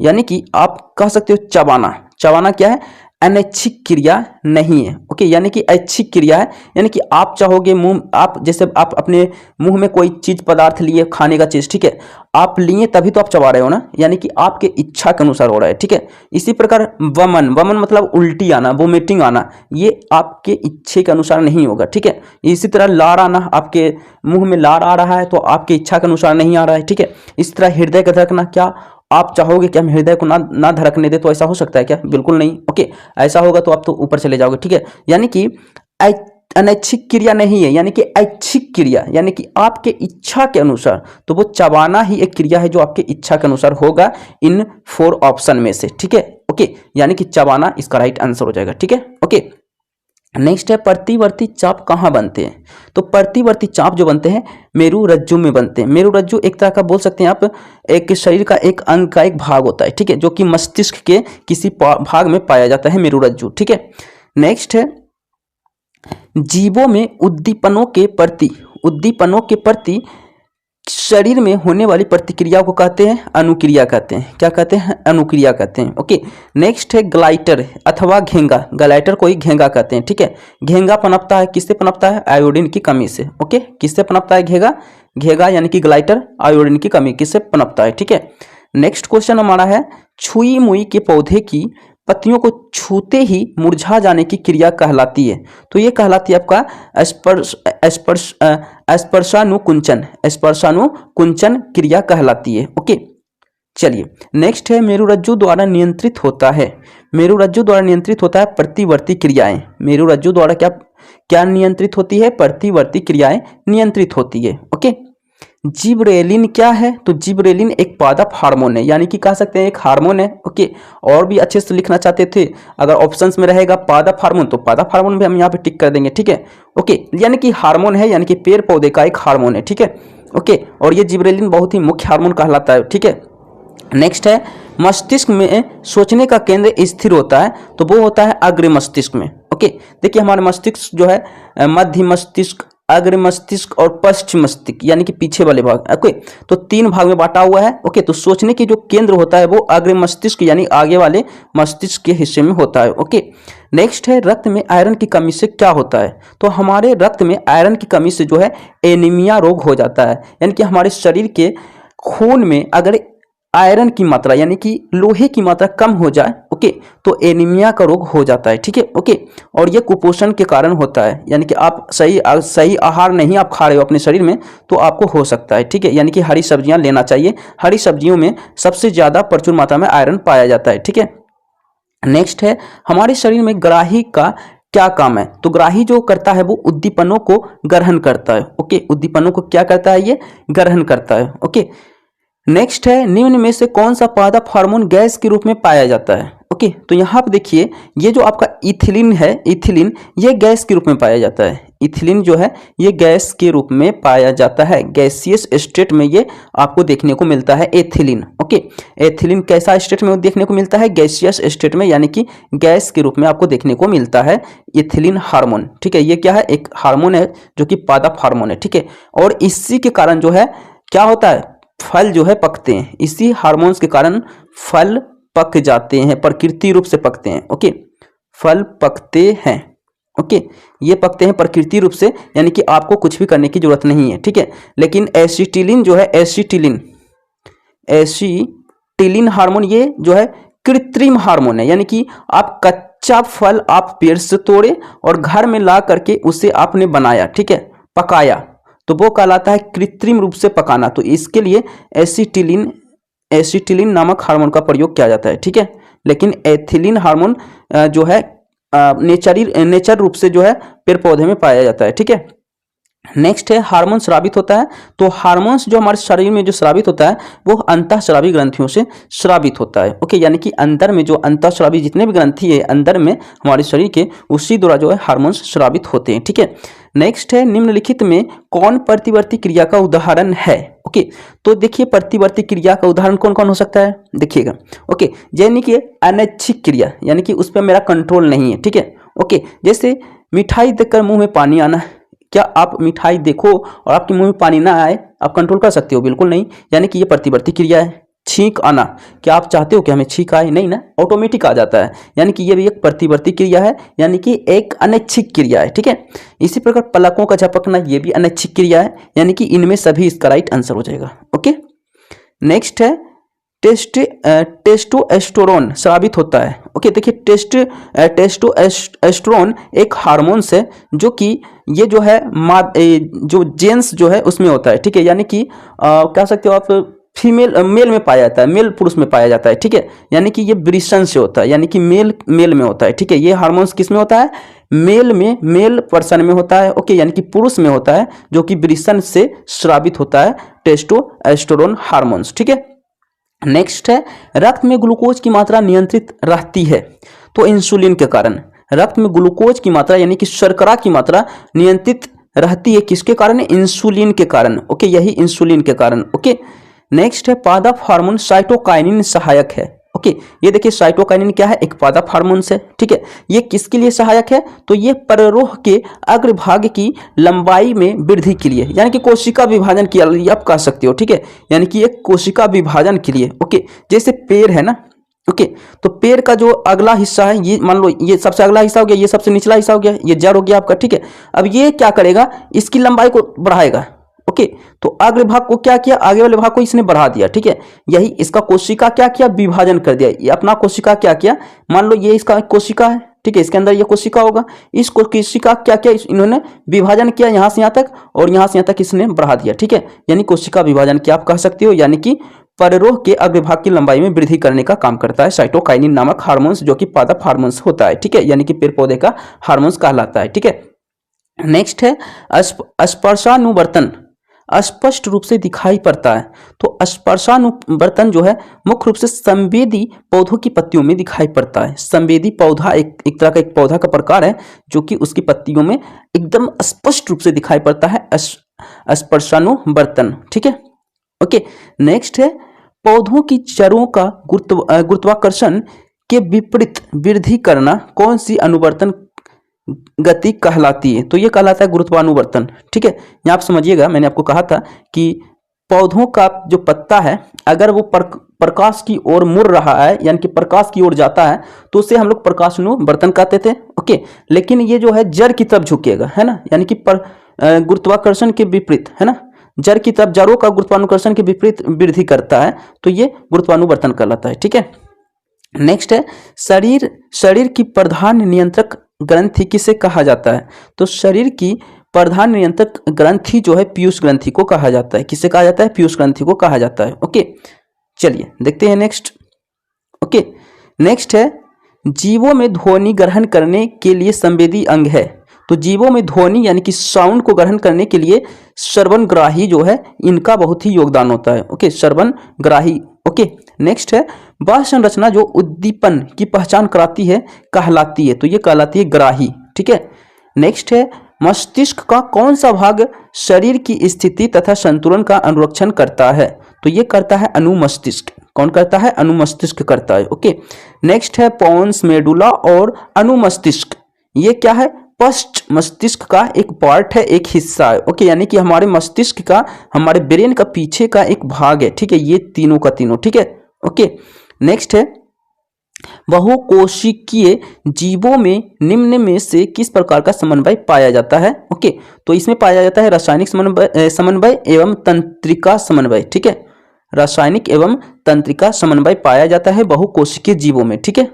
यानी कि आप कह सकते हो चबाना। चबाना क्या है? अनैच्छिक क्रिया नहीं है, ओके। यानी कि ऐच्छिक क्रिया है, यानी कि आप चाहोगे मुंह, आप जैसे आप अपने मुंह में कोई चीज पदार्थ लिए, खाने का चीज, ठीक है, आप लिए तभी तो आप चबा रहे हो ना, यानी कि आपके इच्छा के अनुसार हो रहा है, ठीक है। इसी प्रकार वमन, वमन मतलब उल्टी आना, वोमिटिंग आना, ये आपके इच्छे के अनुसार नहीं होगा, ठीक है। इसी तरह लार आना, आपके मुंह में लार आ रहा है तो आपके इच्छा के अनुसार नहीं आ रहा है, ठीक है। इस तरह हृदय का धड़कना, क्या आप चाहोगे कि हम हृदय को ना धड़कने दे, तो ऐसा हो सकता है क्या? बिल्कुल नहीं, ओके। ऐसा होगा तो आप तो ऊपर चले जाओगे, ठीक है। यानी कि अनैच्छिक क्रिया नहीं है, यानी कि ऐच्छिक क्रिया, यानी कि आपके इच्छा के अनुसार, तो वो चबाना ही एक क्रिया है जो आपके इच्छा के अनुसार होगा इन 4 ऑप्शन में से, ठीक है, ओके। यानी कि चबाना इसका राइट आंसर हो जाएगा, ठीक है, ओके। नेक्स्ट है प्रतिवर्ती चाप कहाँ बनते हैं। तो प्रतिवर्ती चाप जो बनते हैं मेरु रज्जु में बनते हैं। मेरु रज्जु एक तरह का बोल सकते हैं आप, एक शरीर का एक अंग का एक भाग होता है, ठीक है, जो कि मस्तिष्क के किसी भाग में पाया जाता है, मेरु रज्जु, ठीक है। नेक्स्ट है जीवों में उद्दीपनों के प्रति शरीर में होने वाली प्रतिक्रिया को कहते हैं अनुक्रिया कहते हैं। क्या कहते हैं? अनुक्रिया कहते हैं, ओके। नेक्स्ट है ग्लाइटर अथवा घेंगा। ग्लाइटर को ही घेंगा कहते हैं, ठीक है। घेंगा पनपता है, किससे पनपता है? आयोडीन की कमी से, ओके। किससे पनपता है घेंगा? घेंगा यानी कि ग्लाइटर आयोडीन की कमी किससे पनपता है, ठीक है। नेक्स्ट क्वेश्चन हमारा है छुई मुई के पौधे की पत्तियों को छूते ही मुरझा जाने की क्रिया कहलाती है। तो ये कहलाती है आपका स्पर्शानुकुंचन क्रिया कहलाती है, ओके। चलिए नेक्स्ट है मेरुरज्जु द्वारा नियंत्रित होता है। मेरुरज्जु द्वारा नियंत्रित होता है प्रतिवर्ती क्रियाएं। मेरुरज्जु द्वारा क्या नियंत्रित होती है? प्रतिवर्ती क्रियाएं नियंत्रित होती है, ओके। जिबरेलिन क्या है? तो जिबरेलिन एक पादप हार्मोन है, यानी कि कह सकते हैं एक हार्मोन है, ओके। और भी अच्छे से लिखना चाहते थे, अगर ऑप्शंस में रहेगा पादप हार्मोन तो पादप हार्मोन भी हम यहाँ पे टिक कर देंगे, ठीक है, ओके। यानी कि हार्मोन है, यानी कि पेड़ पौधे का एक हार्मोन है, ठीक है, ओके। और ये जिबरेलिन बहुत ही मुख्य हार्मोन कहलाता है, ठीक है। नेक्स्ट है मस्तिष्क में सोचने का केंद्र स्थिर होता है, तो वो होता है अग्र मस्तिष्क में, ओके। देखिए हमारे मस्तिष्क जो है मध्य मस्तिष्क, अग्र मस्तिष्क और पश्चिम मस्तिष्क यानी कि पीछे वाले भाग, ओके। तो 3 भाग में बांटा हुआ है, ओके। तो सोचने की जो केंद्र होता है वो अग्र मस्तिष्क यानी आगे वाले मस्तिष्क के हिस्से में होता है, ओके। नेक्स्ट है रक्त में आयरन की कमी से क्या होता है। तो हमारे रक्त में आयरन की कमी से जो है एनीमिया रोग हो जाता है, यानी कि हमारे शरीर के खून में अगर आयरन की मात्रा यानी कि लोहे की मात्रा कम हो जाए, ओके, तो एनीमिया का रोग हो जाता है, ठीक है, ओके। और ये कुपोषण के कारण होता है, यानी कि आप सही आहार नहीं आप खा रहे हो अपने शरीर में तो आपको हो सकता है, ठीक है। यानी कि हरी सब्जियां लेना चाहिए, हरी सब्जियों में सबसे ज्यादा प्रचुर मात्रा में आयरन पाया जाता है, ठीक है। नेक्स्ट है हमारे शरीर में ग्राही का क्या काम है। तो ग्राही जो करता है वो उद्दीपनों को ग्रहण करता है, ओके। उद्दीपनों को क्या करता है? ये ग्रहण करता है, ओके। नेक्स्ट है निम्न में से कौन सा पादप हार्मोन गैस के रूप में पाया जाता है, ओके। तो यहाँ पे देखिए ये जो आपका इथिलीन है, इथिलीन ये गैस के रूप में पाया जाता है। इथिलीन जो है ये गैस के रूप में पाया जाता है, गैसियस स्टेट में ये आपको देखने को मिलता है एथिलीन, ओके। एथिलीन कैसा स्टेट में देखने को मिलता है? गैसियस स्टेट में, यानी कि गैस के रूप में आपको देखने को मिलता है इथिलीन हार्मोन, ठीक है। ये क्या है? एक हार्मोन है जो कि पादप हार्मोन है, ठीक है। और इसी के कारण जो है क्या होता है? फल जो है पकते हैं, इसी हार्मोन्स के कारण फल पक जाते हैं, प्रकृति रूप से पकते हैं, ओके। फल पकते हैं, ओके, ये पकते हैं प्रकृति रूप से, यानी कि आपको कुछ भी करने की जरूरत नहीं है, ठीक है। लेकिन एसिटिलीन जो है, एसिटिलीन हार्मोन ये जो है कृत्रिम हार्मोन है, यानी कि आप कच्चा फल आप पेड़ से तोड़े और घर में ला करके उसे आपने बनाया, ठीक है, पकाया, तो वो कहलाता है कृत्रिम रूप से पकाना। तो इसके लिए एसिटिलीन नामक हार्मोन का प्रयोग किया जाता है, ठीक है। लेकिन एथिलीन हार्मोन जो है नेचर रूप से जो है पेड़ पौधे में पाया जाता है, ठीक है। नेक्स्ट है हार्मोन स्रावित होता है। तो हार्मोन्स जो हमारे शरीर में जो स्रावित होता है वो अंतःस्रावी ग्रंथियों से स्रावित होता है। ओके, यानी कि अंदर में जो अंतःस्रावी जितने भी ग्रंथि है अंदर में हमारे शरीर के, उसी द्वारा जो है हार्मोन्स स्रावित होते हैं। ठीक है, नेक्स्ट है निम्नलिखित में कौन प्रतिवर्ती क्रिया का उदाहरण है। ओके, तो देखिए प्रतिवर्ती क्रिया का उदाहरण कौन कौन हो सकता है, देखिएगा। ओके, यानी कि अनैच्छिक क्रिया, यानी कि उस पर मेरा कंट्रोल नहीं है। ठीक है, ओके, जैसे मिठाई देखकर मुंह में पानी आना। क्या आप मिठाई देखो और आपके मुंह में पानी ना आए, आप कंट्रोल कर सकते हो? बिल्कुल नहीं, यानी कि ये प्रतिवर्ती क्रिया है। छींक आना, क्या आप चाहते हो कि हमें छींक आए? नहीं ना, ऑटोमेटिक आ जाता है, यानी कि ये भी एक प्रतिवर्ती क्रिया है, यानी कि एक अनैच्छिक क्रिया है। ठीक है, इसी प्रकार पलकों का झपकना, ये भी अनैच्छिक क्रिया है, यानी कि इनमें सभी इसका राइट आंसर हो जाएगा। ओके, नेक्स्ट है टेस्टोस्टेरोन स्रावित होता है। ओके, देखिए टेस्टोस्टेरोन एक हार्मोन्स है जो कि ये जो है जो जेंस जो है उसमें होता है। ठीक है, यानी कि कह सकते हो आप फीमेल मेल में पाया जाता है, मेल पुरुष में पाया जाता है। ठीक है, यानी कि ये वृषण से होता है, यानी कि मेल में होता है। ठीक है, ये हार्मोन्स किस में होता है? मेल पर्सन में होता है। ओके, यानी कि पुरुष में होता है, जो कि वृषण से स्रावित होता है टेस्टोस्टेरोन हार्मोन्स। ठीक है, नेक्स्ट है रक्त में ग्लूकोज की मात्रा नियंत्रित रहती है। तो इंसुलिन के कारण रक्त में ग्लूकोज की मात्रा, यानी कि शर्करा की मात्रा नियंत्रित रहती है। किसके कारण? इंसुलिन के कारण। ओके, यही इंसुलिन के कारण। ओके, नेक्स्ट है पादप हार्मोन साइटोकाइनिन सहायक है। ओके, ये देखिए साइटोकाइनिन क्या है? एक पादप हार्मोन है। ठीक है, ये किसके लिए सहायक है? तो ये पररोह के अग्रभाग की लंबाई में वृद्धि के लिए, यानी कि कोशिका विभाजन के लिए आप कह सकते हो। ठीक है, यानी कि एक कोशिका विभाजन के लिए। ओके, जैसे पेड़ है ना। ओके, तो पेड़ का जो अगला हिस्सा है, ये मान लो ये सबसे अगला हिस्सा हो गया, ये सबसे निचला हिस्सा हो गया, ये जड़ हो गया आपका। ठीक है, अब ये क्या करेगा? इसकी लंबाई को बढ़ाएगा। ओके, तो अग्र भाग को क्या किया? आगे वाले भाग को इसने बढ़ा दिया। ठीक है, यही इसका कोशिका क्या किया? विभाजन कर दिया। ये अपना कोशिका क्या किया? मान लो ये इसका कोशिका है। ठीक है, इसके अंदर ये कोशिका होगा, इस कोशिका क्या किया? इन्होंने विभाजन किया यहां से यहां तक, और यहां से यहां तक इसने बढ़ा दिया। ठीक है, यानी कोशिका विभाजन क्या आप कह सकते हो, यानी कि पररोह के अग्रभाग की लंबाई में वृद्धि करने का काम करता है साइटोकाइनिन नामक हार्मोन्स, जो कि पादप हार्मोन्स होता है। ठीक है, यानी कि पेड़ पौधे का हार्मोन्स कहलाता है। ठीक है, नेक्स्ट है स्पर्शानुवर्तन स्पष्ट रूप से दिखाई पड़ता है। तो स्पर्शानुवर्तन जो है मुख्य रूप से संवेदी पौधों की पत्तियों में दिखाई पड़ता है। संवेदी पौधा एक तरह का एक पौधा का प्रकार है, जो कि उसकी पत्तियों में एकदम स्पष्ट रूप से दिखाई पड़ता है स्पर्शानुवर्तन। ठीक है, ओके, नेक्स्ट है पौधों की जड़ों का गुरुत्वाकर्षण के विपरीत वृद्धि करना कौन सी अनुवर्तन गति कहलाती है? तो ये कहलाता है गुरुत्वानुवर्तन। ठीक है, यहाँ आप समझिएगा, मैंने आपको कहा था कि पौधों का जो पत्ता है, अगर वो प्रकाश की ओर मुड़ रहा है, यानी कि प्रकाश की ओर जाता है, तो उसे हम लोग प्रकाशानुवर्तन कहते थे। ओके, लेकिन ये जो है जड़ की तरफ झुकेगा, है ना, यानी कि गुरुत्वाकर्षण के विपरीत, है ना, जड़ की तरफ, जड़ों का गुरुत्वाकर्षण के विपरीत वृद्धि करता है, तो ये गुरुत्वानुवर्तन कहलाता है। ठीक है, नेक्स्ट है शरीर की प्रधान नियंत्रक ग्रंथि किसे कहा जाता है? तो शरीर की प्रधान नियंत्रक ग्रंथि जो है पीयूष ग्रंथि को कहा जाता है। किसे कहा जाता है? पीयूष ग्रंथि को कहा जाता है। ओके, चलिए देखते हैं नेक्स्ट। ओके, नेक्स्ट है जीवों में ध्वनि ग्रहण करने के लिए संवेदी अंग है। तो जीवों में ध्वनि यानी कि साउंड को ग्रहण करने के लिए श्रवणग्राही जो है, इनका बहुत ही योगदान होता है। ओके, श्रवणग्राही। ओके, नेक्स्ट है वह संरचना जो उद्दीपन की पहचान कराती है कहलाती है। तो ये कहलाती है ग्राही। ठीक है, नेक्स्ट है मस्तिष्क का कौन सा भाग शरीर की स्थिति तथा संतुलन का अनुरक्षण करता है? तो ये करता है अनुमस्तिष्क। कौन करता है? अनुमस्तिष्क करता है। ओके, नेक्स्ट है पोन्स, मेडुला और अनुमस्तिष्क। ये क्या है? पश्च मस्तिष्क का एक पार्ट है, एक हिस्सा है। ओके, यानी कि हमारे मस्तिष्क का, हमारे ब्रेन का पीछे का एक भाग है। ठीक है, ये तीनों का तीनों। ठीक है, ओके, नेक्स्ट है बहुकोशिकीय जीवों में निम्न में से किस प्रकार का समन्वय पाया जाता है? ओके, तो इसमें पाया जाता है रासायनिक समन्वय एवं तंत्रिका समन्वय। ठीक है, रासायनिक एवं तंत्रिका समन्वय पाया जाता है बहुकोशिकीय जीवों में। ठीक है,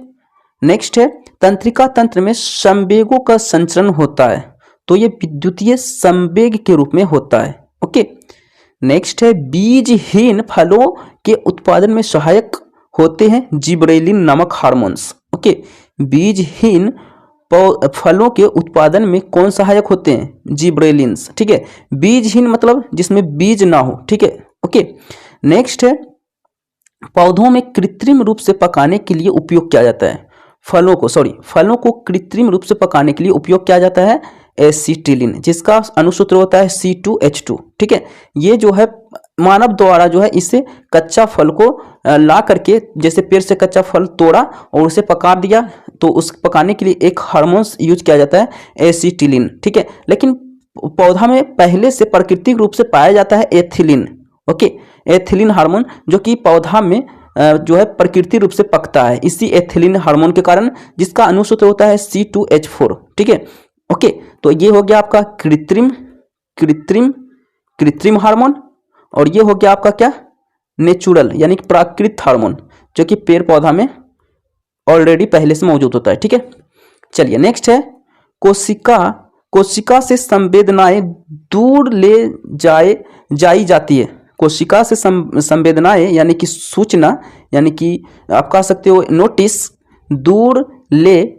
नेक्स्ट है तंत्रिका तंत्र में संवेगों का संचरण होता है। तो ये विद्युतीय संवेग के रूप में होता है। ओके, नेक्स्ट है बीजहीन फलों के उत्पादन में सहायक होते हैं जिबरेलिन नामक हार्मोन्स। ओके, बीजहीन फलों के उत्पादन में कौन सहायक होते हैं? जिब्रेलिन्स। ठीक है, बीजहीन मतलब जिसमें बीज ना हो। ठीक है, ओके। नेक्स्ट है, पौधों में कृत्रिम रूप से पकाने के लिए उपयोग किया जाता है। फलों को कृत्रिम रूप से पकाने के लिए उपयोग किया जाता है एसिटिलीन, जिसका अणुसूत्र होता है C2H2। ठीक है, ये जो है मानव द्वारा जो है इसे कच्चा फल को ला करके, जैसे पेड़ से कच्चा फल तोड़ा और उसे पका दिया, तो उस पकाने के लिए एक हार्मोन्स यूज किया जाता है एसिटिलीन। ठीक है, लेकिन पौधा में पहले से प्राकृतिक रूप से पाया जाता है एथिलीन। ओके, एथिलीन हार्मोन जो कि पौधा में जो है प्रकृति रूप से पकता है इसी एथिलीन हार्मोन के कारण, जिसका अणुसूत्र होता है C2H4। ठीक है, ओके। तो ये हो गया आपका कृत्रिम कृत्रिम कृत्रिम हार्मोन, और ये हो गया आपका क्या, नेचुरल यानी कि प्राकृतिक हार्मोन, जो कि पेड़ पौधा में ऑलरेडी पहले से मौजूद होता है। ठीक है, चलिए नेक्स्ट है, कोशिका से संवेदनाएं दूर ले जाई जाती है। कोशिका से संवेदनाएं यानी कि सूचना, यानी कि आप कह सकते हो नोटिस, दूर ले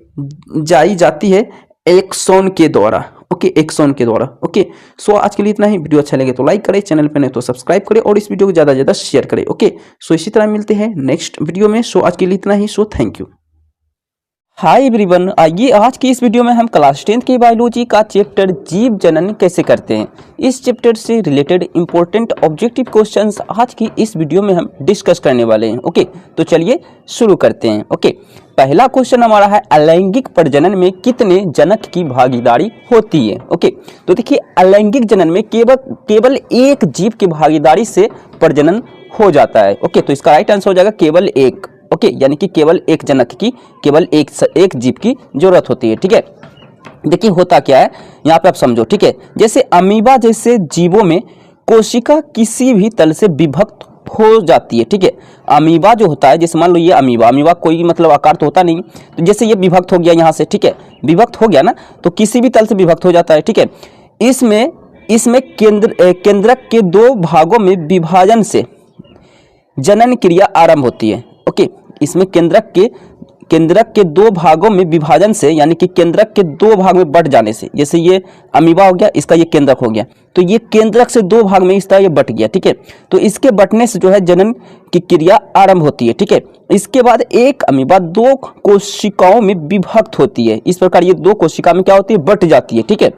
जाई जाती है एक्सॉन के द्वारा। ओके, एक्सॉन के द्वारा। ओके, सो आज के लिए इतना ही। वीडियो अच्छा लगे तो लाइक करें, चैनल पर नहीं तो सब्सक्राइब करें, और इस वीडियो को ज़्यादा से ज़्यादा शेयर करें। ओके, सो इसी तरह मिलते हैं नेक्स्ट वीडियो में। सो आज के लिए इतना ही। So thank you. Hi everyone, आइए आज की इस वीडियो में हम क्लास 10th की बायोलॉजी का चैप्टर जीव जनन कैसे करते हैं, इस चैप्टर से रिलेटेड इंपॉर्टेंट ऑब्जेक्टिव क्वेश्चंस आज की इस वीडियो में हम डिस्कस करने वाले हैं। ओके, तो चलिए शुरू करते हैं। ओके, पहला क्वेश्चन हमारा है, अलैंगिक प्रजनन में कितने जनक की भागीदारी होती है? ओके, तो देखिए अलैंगिक जनन में केवल एक जीव की भागीदारी से प्रजनन हो जाता है। ओके, तो इसका राइट आंसर हो जाएगा केवल एक। ओके, यानी कि केवल एक जनक की, केवल एक जीव की जरूरत होती है। ठीक है, देखिए होता क्या है यहाँ पे आप समझो। ठीक है, जैसे अमीबा जैसे जीवों में कोशिका किसी भी तल से विभक्त हो जाती है। ठीक है, अमीबा जो होता है, जैसे मान लो ये अमीबा कोई मतलब आकार तो होता नहीं, तो जैसे ये विभक्त हो गया यहाँ से। ठीक है, विभक्त हो गया ना, तो किसी भी तल से विभक्त हो जाता है। ठीक है, इसमें केंद्रक के दो भागों में विभाजन से जनन क्रिया आरंभ होती है। ओके, इसमें केंद्रक के दो भागों में विभाजन से, यानी कि केंद्रक के दो भाग में बट जाने से, जैसे ये अमीबा हो गया, इसका ये केंद्रक हो गया, तो ये केंद्रक से दो भाग में इस तरह ये बट गया। ठीक है, तो इसके बटने से जो है जनन की क्रिया आरंभ होती है। ठीक है, इसके बाद एक अमीबा दो कोशिकाओं में विभक्त होती है। इस प्रकार ये दो कोशिका में क्या होती है, बट जाती है। ठीक है,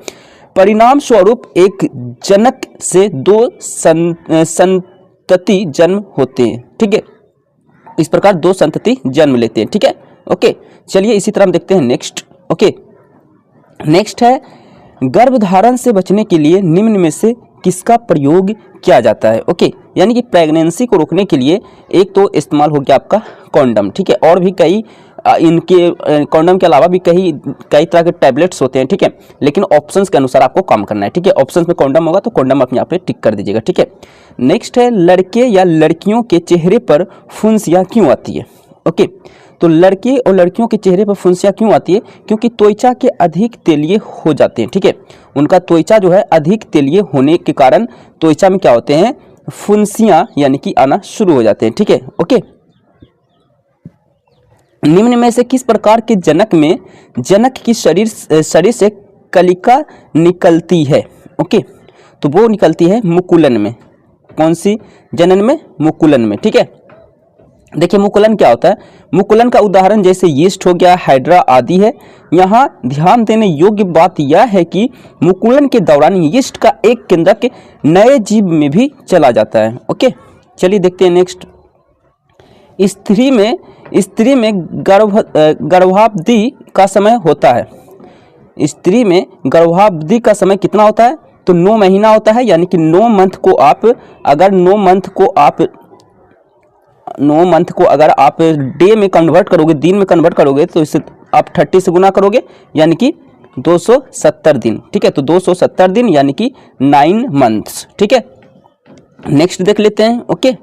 परिणाम स्वरूप एक जनक से दो संतति जन्म होते हैं। ठीक है, इस प्रकार दो संतति जन्म लेते हैं। ठीक है, ओके। चलिए इसी तरह हम देखते हैं नेक्स्ट। ओके, नेक्स्ट है, गर्भधारण से बचने के लिए निम्न में से किसका प्रयोग किया जाता है? ओके, यानी कि प्रेगनेंसी को रोकने के लिए एक तो इस्तेमाल हो गया आपका कॉन्डम। ठीक है, और भी कई इनके कॉन्डम के अलावा भी कई तरह के टैबलेट्स होते हैं। ठीक है, लेकिन ऑप्शंस के अनुसार आपको काम करना है। ठीक है, ऑप्शंस में कॉन्डम होगा तो कॉन्डम अपने यहाँ पे टिक कर दीजिएगा। ठीक है, नेक्स्ट है, लड़के या लड़कियों के चेहरे पर फुंसियाँ क्यों आती है? ओके, तो लड़के और लड़कियों के चेहरे पर फुंसियाँ क्यों आती है? क्योंकि त्वचा के अधिक तेलीय हो जाते हैं। ठीक है, उनका त्वचा जो है अधिक तेलीय होने के कारण त्वचा में क्या होते हैं, फुंसियाँ यानी कि आना शुरू हो जाते हैं। ठीक है, ओके। निम्न में से किस प्रकार के जनक की शरीर से कलिका निकलती है? ओके, तो वो निकलती है मुकुलन में। कौन सी जनन में? मुकुलन में। ठीक है, देखिए मुकुलन क्या होता है, मुकुलन का उदाहरण जैसे यीस्ट हो गया, हाइड्रा आदि है। यहाँ ध्यान देने योग्य बात यह है कि मुकुलन के दौरान यीस्ट का एक केंद्रक नए जीव में भी चला जाता है। ओके, चलिए देखते हैं नेक्स्ट। स्त्री में गर्भावधि का समय होता है। स्त्री में गर्भावधि का समय कितना होता है? तो 9 महीना होता है, यानी कि 9 मंथ को अगर आप डे में कन्वर्ट करोगे, दिन में कन्वर्ट करोगे, तो इसे आप 30 से गुना करोगे, यानी कि 270 दिन। ठीक है, तो 270 दिन यानी कि 9 मंथ्स। ठीक है, नेक्स्ट देख लेते हैं। ओके,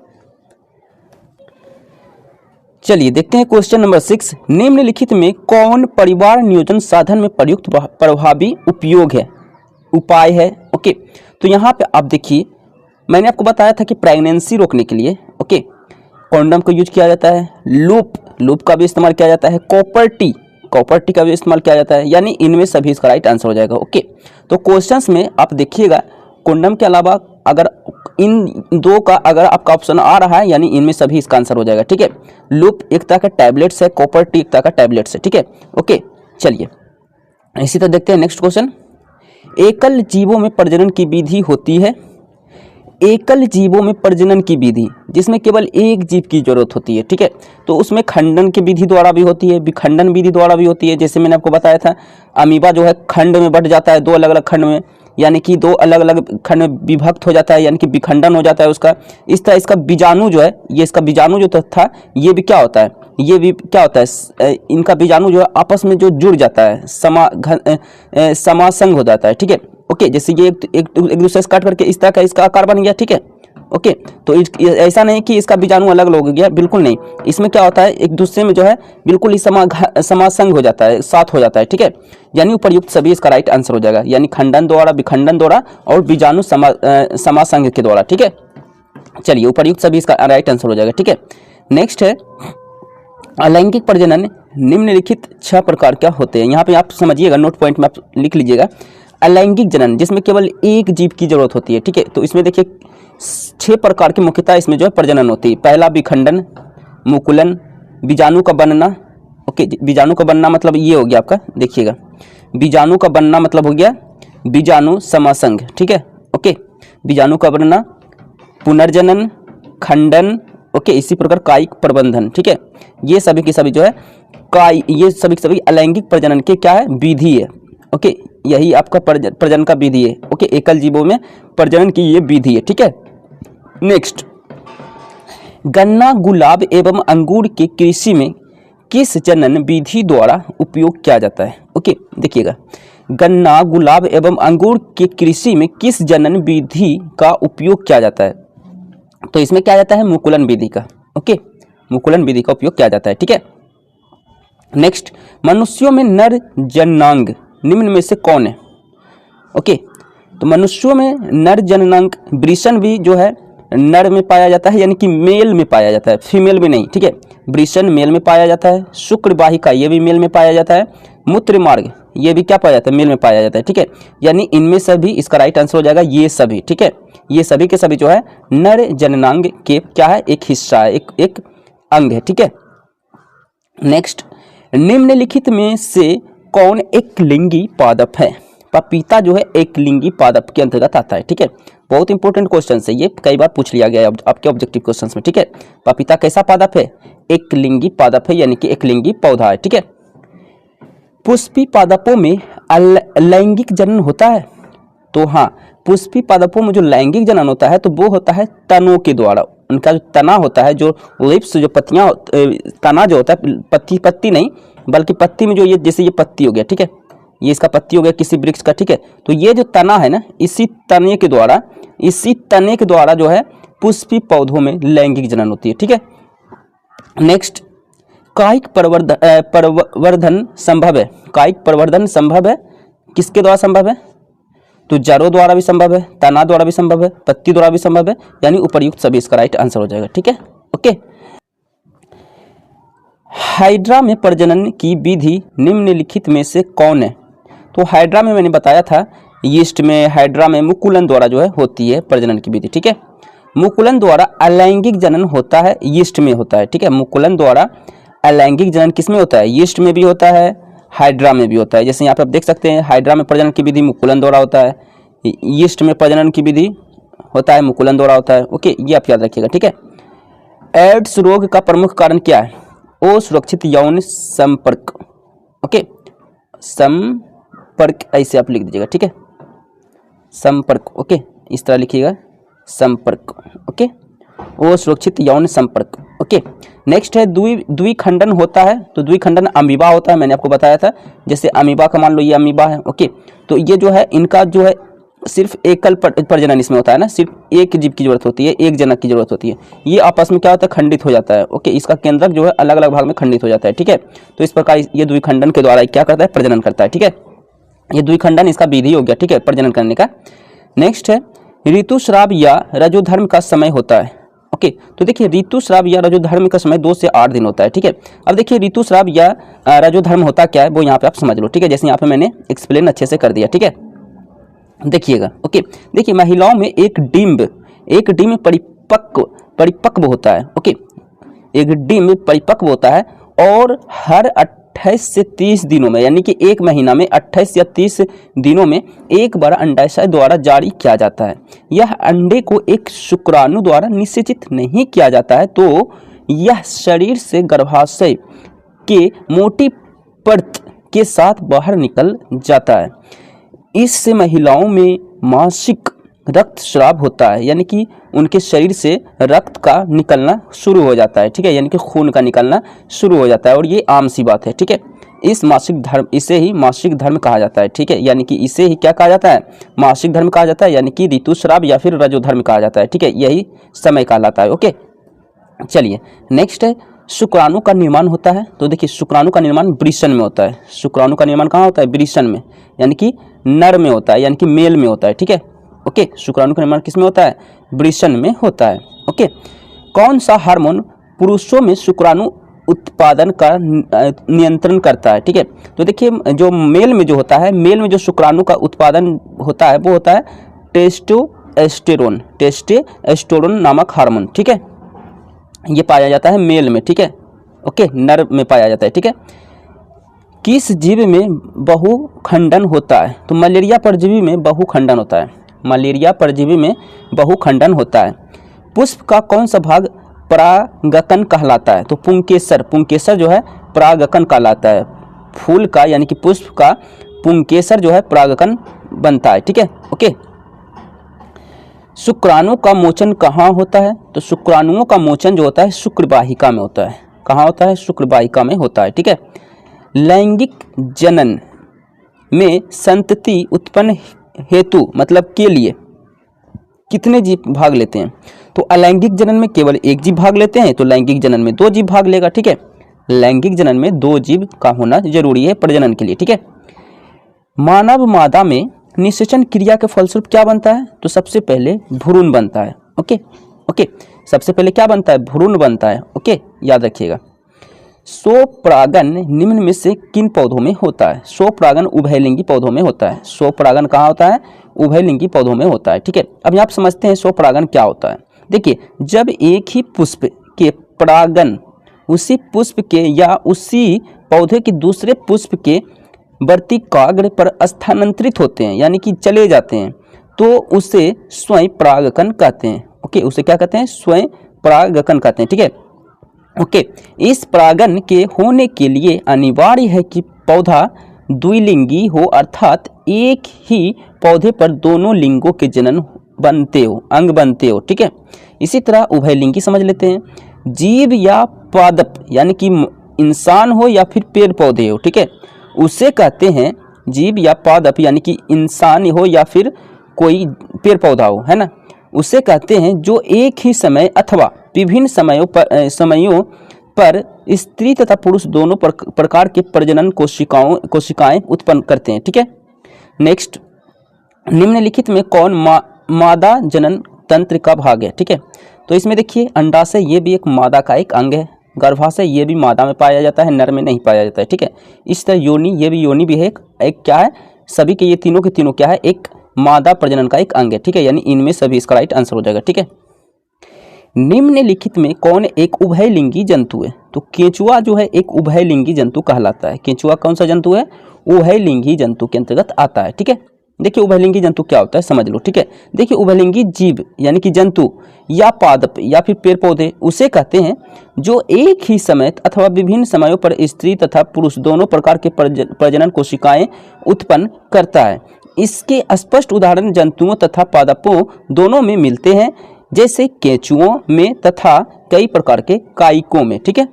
चलिए देखते हैं क्वेश्चन नंबर 6। निम्नलिखित में कौन परिवार नियोजन साधन में प्रयुक्त प्रभावी उपाय है? ओके, तो यहाँ पे आप देखिए, मैंने आपको बताया था कि प्रेगनेंसी रोकने के लिए कॉन्डम का यूज किया जाता है, लूप का भी इस्तेमाल किया जाता है, कॉपर टी। कॉपर टी का भी इस्तेमाल किया जाता है, यानी इनमें सभी इसका राइट आंसर हो जाएगा। ओके, तो क्वेश्चंस में आप देखिएगा कोंडम के अलावा अगर इन दो का अगर आपका ऑप्शन आ रहा है यानी इनमें सभी इसका आंसर हो जाएगा। ठीक है, लूप एक तरह का टैबलेट्स है, कॉपर टी एक तरह का टैबलेट्स है। ठीक है, ओके चलिए इसी तरह देखते हैं नेक्स्ट क्वेश्चन। एकल जीवों में प्रजनन की विधि होती है, एकल जीवों में प्रजनन की विधि जिसमें केवल एक जीव की जरूरत होती है। ठीक है, तो उसमें खंडन की विधि द्वारा भी होती है, विखंडन विधि द्वारा भी होती है। जैसे मैंने आपको बताया था अमीबा जो है खंड में बंट जाता है, दो अलग अलग खंड में, यानी कि दो अलग अलग खंड में विभक्त हो जाता है, यानी कि विखंडन हो जाता है उसका। इस तरह इसका बीजाणु जो है, ये इसका बीजाणु जो था ये भी क्या होता है, ये भी क्या होता है, इनका बीजाणु जो है आपस में जो जुड़ जाता है, समासंग हो जाता है। ठीक है, ओके, जैसे ये एक दूसरे से काट करके इस तरह का इसका आकार बन गया। ठीक है, ओके, तो ऐसा नहीं कि इसका बीजाणु अलग अलग हो गया, बिल्कुल नहीं। इसमें क्या होता है एक दूसरे में जो है बिल्कुल ही समासंग हो जाता है, साथ हो जाता है। ठीक है, यानी उपयुक्त सभी इसका राइट आंसर हो जाएगा, यानी खंडन द्वारा, विखंडन द्वारा और बीजाणु समासंग के द्वारा। ठीक है, चलिए उपयुक्त सभी इसका राइट आंसर हो जाएगा। ठीक है, नेक्स्ट है अलैंगिक प्रजनन निम्नलिखित 6 प्रकार क्या होते हैं। यहाँ पे आप समझिएगा, नोट पॉइंट में आप लिख लीजिएगा। अलैंगिक जनन जिसमें केवल एक जीव की जरूरत होती है। ठीक है, तो इसमें देखिए 6 प्रकार की मुख्यतः इसमें जो है प्रजनन होती है। पहला विखंडन, मुकुलन, बीजाणु का बनना। ओके, बीजाणु का बनना मतलब ये हो गया आपका, देखिएगा बीजाणु का बनना मतलब हो गया बीजाणु समासंग। ठीक है, ओके, बीजाणु का बनना, पुनर्जनन, खंडन, ओके, इसी प्रकार कायिक प्रबंधन। ठीक है, ये सभी की सभी जो है ये सभी की सभी अलैंगिक प्रजनन के क्या है, विधि है। ओके, यही आपका प्रजनन का विधि है। ओके, एकल जीवों में प्रजनन की ये विधि है। ठीक है, नेक्स्ट गन्ना, गुलाब एवं अंगूर के कृषि में किस जनन विधि द्वारा उपयोग किया जाता है। ओके, देखिएगा गन्ना, गुलाब एवं अंगूर के कृषि में किस जनन विधि का उपयोग किया जाता है, तो इसमें क्या जाता है मुकुलन विधि का। ओके, मुकुलन विधि का उपयोग किया जाता है। ठीक है, नेक्स्ट मनुष्यों में नर जननांग निम्न में से कौन है। ओके, तो मनुष्यों में नर जननांग वृषण भी जो है नर में पाया जाता है, यानी कि मेल में पाया जाता है, फीमेल में नहीं। ठीक है, वृषण मेल में पाया जाता है, शुक्र वाहिका ये भी मेल में पाया जाता है, मूत्र मार्ग ये भी क्या पाया जाता है, मेल में पाया जाता है। ठीक है, यानी इनमें सभी इसका राइट आंसर हो जाएगा ये सभी। ठीक है, ये सभी के सभी जो है नर जननांग के क्या है, एक हिस्सा है, एक अंग है। ठीक है, नेक्स्ट निम्नलिखित में से कौन एक लिंगी पादप है। पपीता जो है एक लिंगी पादप के अंतर्गत आता है। ठीक है, बहुत इंपॉर्टेंट क्वेश्चन है ये, कई बार पूछ लिया गया है आपके ऑब्जेक्टिव क्वेश्चंस में। ठीक है, पपीता कैसा पादप है, एक लिंगी पादप है, यानी कि एक लिंगी पौधा है। ठीक है, पुष्पी पादपों में लैंगिक जनन होता है, तो हाँ पुष्पी पादपों में जो लैंगिक जनन होता है तो वो होता है तनों के द्वारा। उनका जो तना होता है, जो लिप्स, जो पत्तियां, तना जो होता है, पत्ती नहीं बल्कि पत्ती में जो ये जैसे ये पत्ती हो गया। ठीक है, ये इसका पत्ती हो गया किसी वृक्ष का। ठीक है, तो ये जो तना है ना, इसी तने के द्वारा जो है पुष्पी पौधों में लैंगिक जनन होती है। ठीक है, नेक्स्ट कायिक प्रवर्धन संभव है। कायिक प्रवर्धन संभव है किसके द्वारा संभव है, तो जड़ों द्वारा भी संभव है, तना द्वारा भी संभव है, पत्ती द्वारा भी संभव है, यानी उपर्युक्त सभी इसका राइट आंसर हो जाएगा। ठीक है, ओके। हाइड्रा में प्रजनन की विधि निम्नलिखित में से कौन है, तो हाइड्रा में मैंने बताया था यीस्ट में, हाइड्रा में मुकुलन द्वारा जो है होती है प्रजनन की विधि। ठीक है, मुकुलन द्वारा अलैंगिक जनन होता है, यीस्ट में होता है। ठीक है, मुकुलन द्वारा अलैंगिक जनन किसमें होता है, यीस्ट में भी होता है, हाइड्रा में भी होता है। जैसे यहाँ पे आप देख सकते हैं हाइड्रा में प्रजनन की विधि मुकुलन द्वारा होता है, यीस्ट में प्रजनन की विधि होता है मुकुलन द्वारा होता है। ओके, ये आप याद रखिएगा। ठीक है, एड्स रोग का प्रमुख कारण क्या है, असुरक्षित यौन संपर्क। ओके, संपर्क ऐसे आप लिख दीजिएगा। ठीक है, संपर्क। ओके, इस तरह लिखिएगा संपर्क। ओके, असुरक्षित यौन संपर्क। ओके, नेक्स्ट है द्विखंडन होता है, तो द्विखंडन अमीबा होता है, मैंने आपको बताया था। जैसे अमीबा का मान लो ये अमीबा है। ओके, तो ये जो है इनका जो है सिर्फ एकल प्रजनन इसमें होता है ना, सिर्फ एक जीव की जरूरत होती है, एक जनक की जरूरत होती है। ये आपस में क्या होता है, खंडित हो जाता है। ओके, इसका केंद्रक जो है अलग अलग भाग में खंडित हो जाता है। ठीक है, तो इस प्रकार ये द्विखंडन के द्वारा क्या करता है, प्रजनन करता है। ठीक है, ये द्विखंडन इसका विधि हो गया। ठीक है, प्रजनन करने का। नेक्स्ट है ऋतुस्राव या रजोधर्म का समय होता है। ओके, तो देखिए ऋतुस्राव या रजोधर्म का समय 2 से 8 दिन होता है। ठीक है, अब देखिए ऋतुस्राव या रजोधर्म होता क्या है वो यहाँ पे आप समझ लो। ठीक है, जैसे यहाँ पे मैंने एक्सप्लेन अच्छे से कर दिया। ठीक है, देखिएगा। ओके, देखिए महिलाओं में एक डिम्ब परिपक्व होता है। ओके, एक डिम्ब परिपक्व होता है और हर 28 से 30 दिनों में, यानी कि एक महीना में 28 या 30 दिनों में एक बार अंडाशय द्वारा जारी किया जाता है। यह अंडे को एक शुक्राणु द्वारा निषेचित नहीं किया जाता है, तो यह शरीर से गर्भाशय के मोटी परत के साथ बाहर निकल जाता है। इससे महिलाओं में मासिक रक्तस्राव होता है, यानी कि उनके शरीर से रक्त का निकलना शुरू हो जाता है। ठीक है, यानी कि खून का निकलना शुरू हो जाता है, और ये आम सी बात है। ठीक है, इसे ही मासिक धर्म कहा जाता है। ठीक है, यानी कि इसे ही क्या कहा जाता है, मासिक धर्म कहा जाता है, यानी कि ऋतुस्राव या फिर रजोधर्म कहा जाता है। ठीक है, यही समय कहलाता है। ओके, चलिए नेक्स्ट है शुक्राणु का निर्माण होता है। तो देखिए शुक्राणु का निर्माण वृषण में होता है। शुक्राणु का निर्माण कहाँ होता है, वृषण में, यानी कि नर में होता है, यानी कि मेल में होता है। ठीक है, ओके, शुक्राणु का निर्माण किस में होता है, वृषण में होता है। ओके, कौन सा हार्मोन पुरुषों में शुक्राणु उत्पादन का नियंत्रण करता है। ठीक है, तो देखिए जो मेल में जो होता है, मेल में जो शुक्राणु का उत्पादन होता है वो होता है टेस्टोस्टेरोन नामक हार्मोन। ठीक है, ये पाया जाता है मेल में। ठीक है, ओके, नर में पाया जाता है। ठीक है, किस जीव में बहुखंडन होता है, तो मलेरिया परजीवी में बहुखंडन होता है। मलेरिया परजीवी में बहुखंडन होता है। पुष्प का कौन सा भाग परागकण कहलाता है, तो पुंकेसर जो है परागकण कहलाता है। फूल का यानी कि पुष्प का पुंकेसर जो है परागकण बनता है। ठीक है, ओके, शुक्राणु का मोचन कहाँ होता है, तो शुक्राणुओं का मोचन जो होता है शुक्रवाहिका में होता है। कहाँ होता है, शुक्रवाहिका में होता है। ठीक है, लैंगिक जनन में संतति उत्पन्न हेतु मतलब के लिए कितने जीव भाग लेते हैं, तो अलैंगिक जनन में केवल एक जीव भाग लेते हैं, तो लैंगिक जनन में 2 जीव भाग लेगा। ठीक है, लैंगिक जनन में 2 जीव का होना जरूरी है प्रजनन के लिए। ठीक है, मानव मादा में निषेचन क्रिया के फलस्वरूप क्या बनता है, तो सबसे पहले भ्रूण बनता है। ओके, सबसे पहले क्या बनता है, भ्रूण बनता है। ओके, याद रखिएगा। स्वपरागन निम्न में से किन पौधों में होता है, स्वपरागन उभयलिंगी पौधों में होता है। स्वपरागन कहाँ होता है, उभयलिंगी पौधों में होता है। ठीक है, अब यहाँ आप समझते हैं स्वपरागन क्या होता है। देखिए जब एक ही पुष्प के परागन उसी पुष्प के या उसी पौधे के दूसरे पुष्प के वर्तिकाग्र पर स्थानांतरित होते हैं, यानी कि चले जाते हैं, तो उसे स्वयं परागकण कहते हैं। ओके, उसे क्या कहते हैं, स्वयं परागकण कहते हैं। ठीक है, ओके, इस परागन के होने के लिए अनिवार्य है कि पौधा द्विलिंगी हो, अर्थात एक ही पौधे पर दोनों लिंगों के जनन बनते हो, अंग बनते हो। ठीक है, इसी तरह उभयलिंगी समझ लेते हैं। जीव या पादप यानी कि इंसान हो या फिर पेड़ पौधे हो, ठीक है, उसे कहते हैं जीव या पादप, यानी कि इंसान हो या फिर कोई पेड़ पौधा हो, है ना, उसे कहते हैं जो एक ही समय अथवा विभिन्न समयों पर स्त्री तथा पुरुष दोनों प्रकार के प्रजनन कोशिकाएं उत्पन्न करते हैं। ठीक है, नेक्स्ट, निम्नलिखित में कौन मादा जनन तंत्र का भाग है। ठीक है, तो इसमें देखिए अंडाशय ये भी एक मादा का एक अंग है, गर्भाशय ये भी मादा में पाया जाता है, नर में नहीं पाया जाता है। ठीक है, इस तरह योनि ये भी योनि भी है एक क्या है, सभी के ये तीनों के तीनों क्या है, एक मादा प्रजनन का एक अंग है। ठीक है, यानी इनमें सभी इसका राइट आंसर हो जाएगा। ठीक है, निम्नलिखित में कौन एक उभयलिंगी जंतु है, तो केंचुआ जो है एक उभयलिंगी जंतु कहलाता है। केंचुआ कौन सा जंतु है, उभयलिंगी जंतु के अंतर्गत आता है। ठीक है, देखिए उभयलिंगी जंतु क्या होता है समझ लो। ठीक है, देखिए उभयलिंगी जीव यानी कि जंतु या पादप या फिर पेड़ पौधे उसे कहते हैं जो एक ही समय अथवा विभिन्न समयों पर स्त्री तथा पुरुष दोनों प्रकार के प्रजनन कोशिकाएं उत्पन्न करता है। इसके स्पष्ट उदाहरण जंतुओं तथा पादपों दोनों में मिलते हैं, जैसे केंचुओं में तथा कई प्रकार के कायिकों में। ठीक है,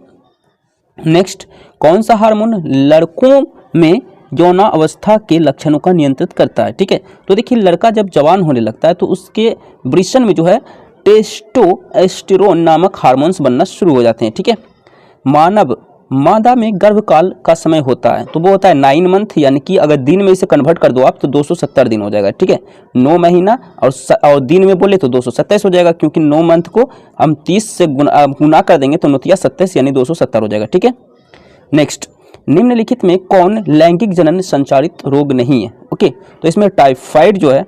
नेक्स्ट, कौन सा हार्मोन लड़कों में यौना अवस्था के लक्षणों का नियंत्रित करता है। ठीक है, तो देखिए लड़का जब जवान होने लगता है तो उसके वृषण में जो है टेस्टोस्टेरोन नामक हार्मोन्स बनना शुरू हो जाते हैं। ठीक है, मानव मादा में गर्भकाल का समय होता है तो वो होता है 9 मंथ, यानी कि अगर दिन में इसे कन्वर्ट कर दो आप तो 270 दिन हो जाएगा, ठीक है। 9 महीना और दिन में बोले तो 227 हो जाएगा, क्योंकि 9 मंथ को हम 30 से गुना कर देंगे तो 9 27 यानी 270 हो जाएगा, ठीक है। नेक्स्ट, निम्नलिखित में कौन लैंगिक जनन संचारित रोग नहीं है? ओके, तो इसमें टाइफाइड जो है,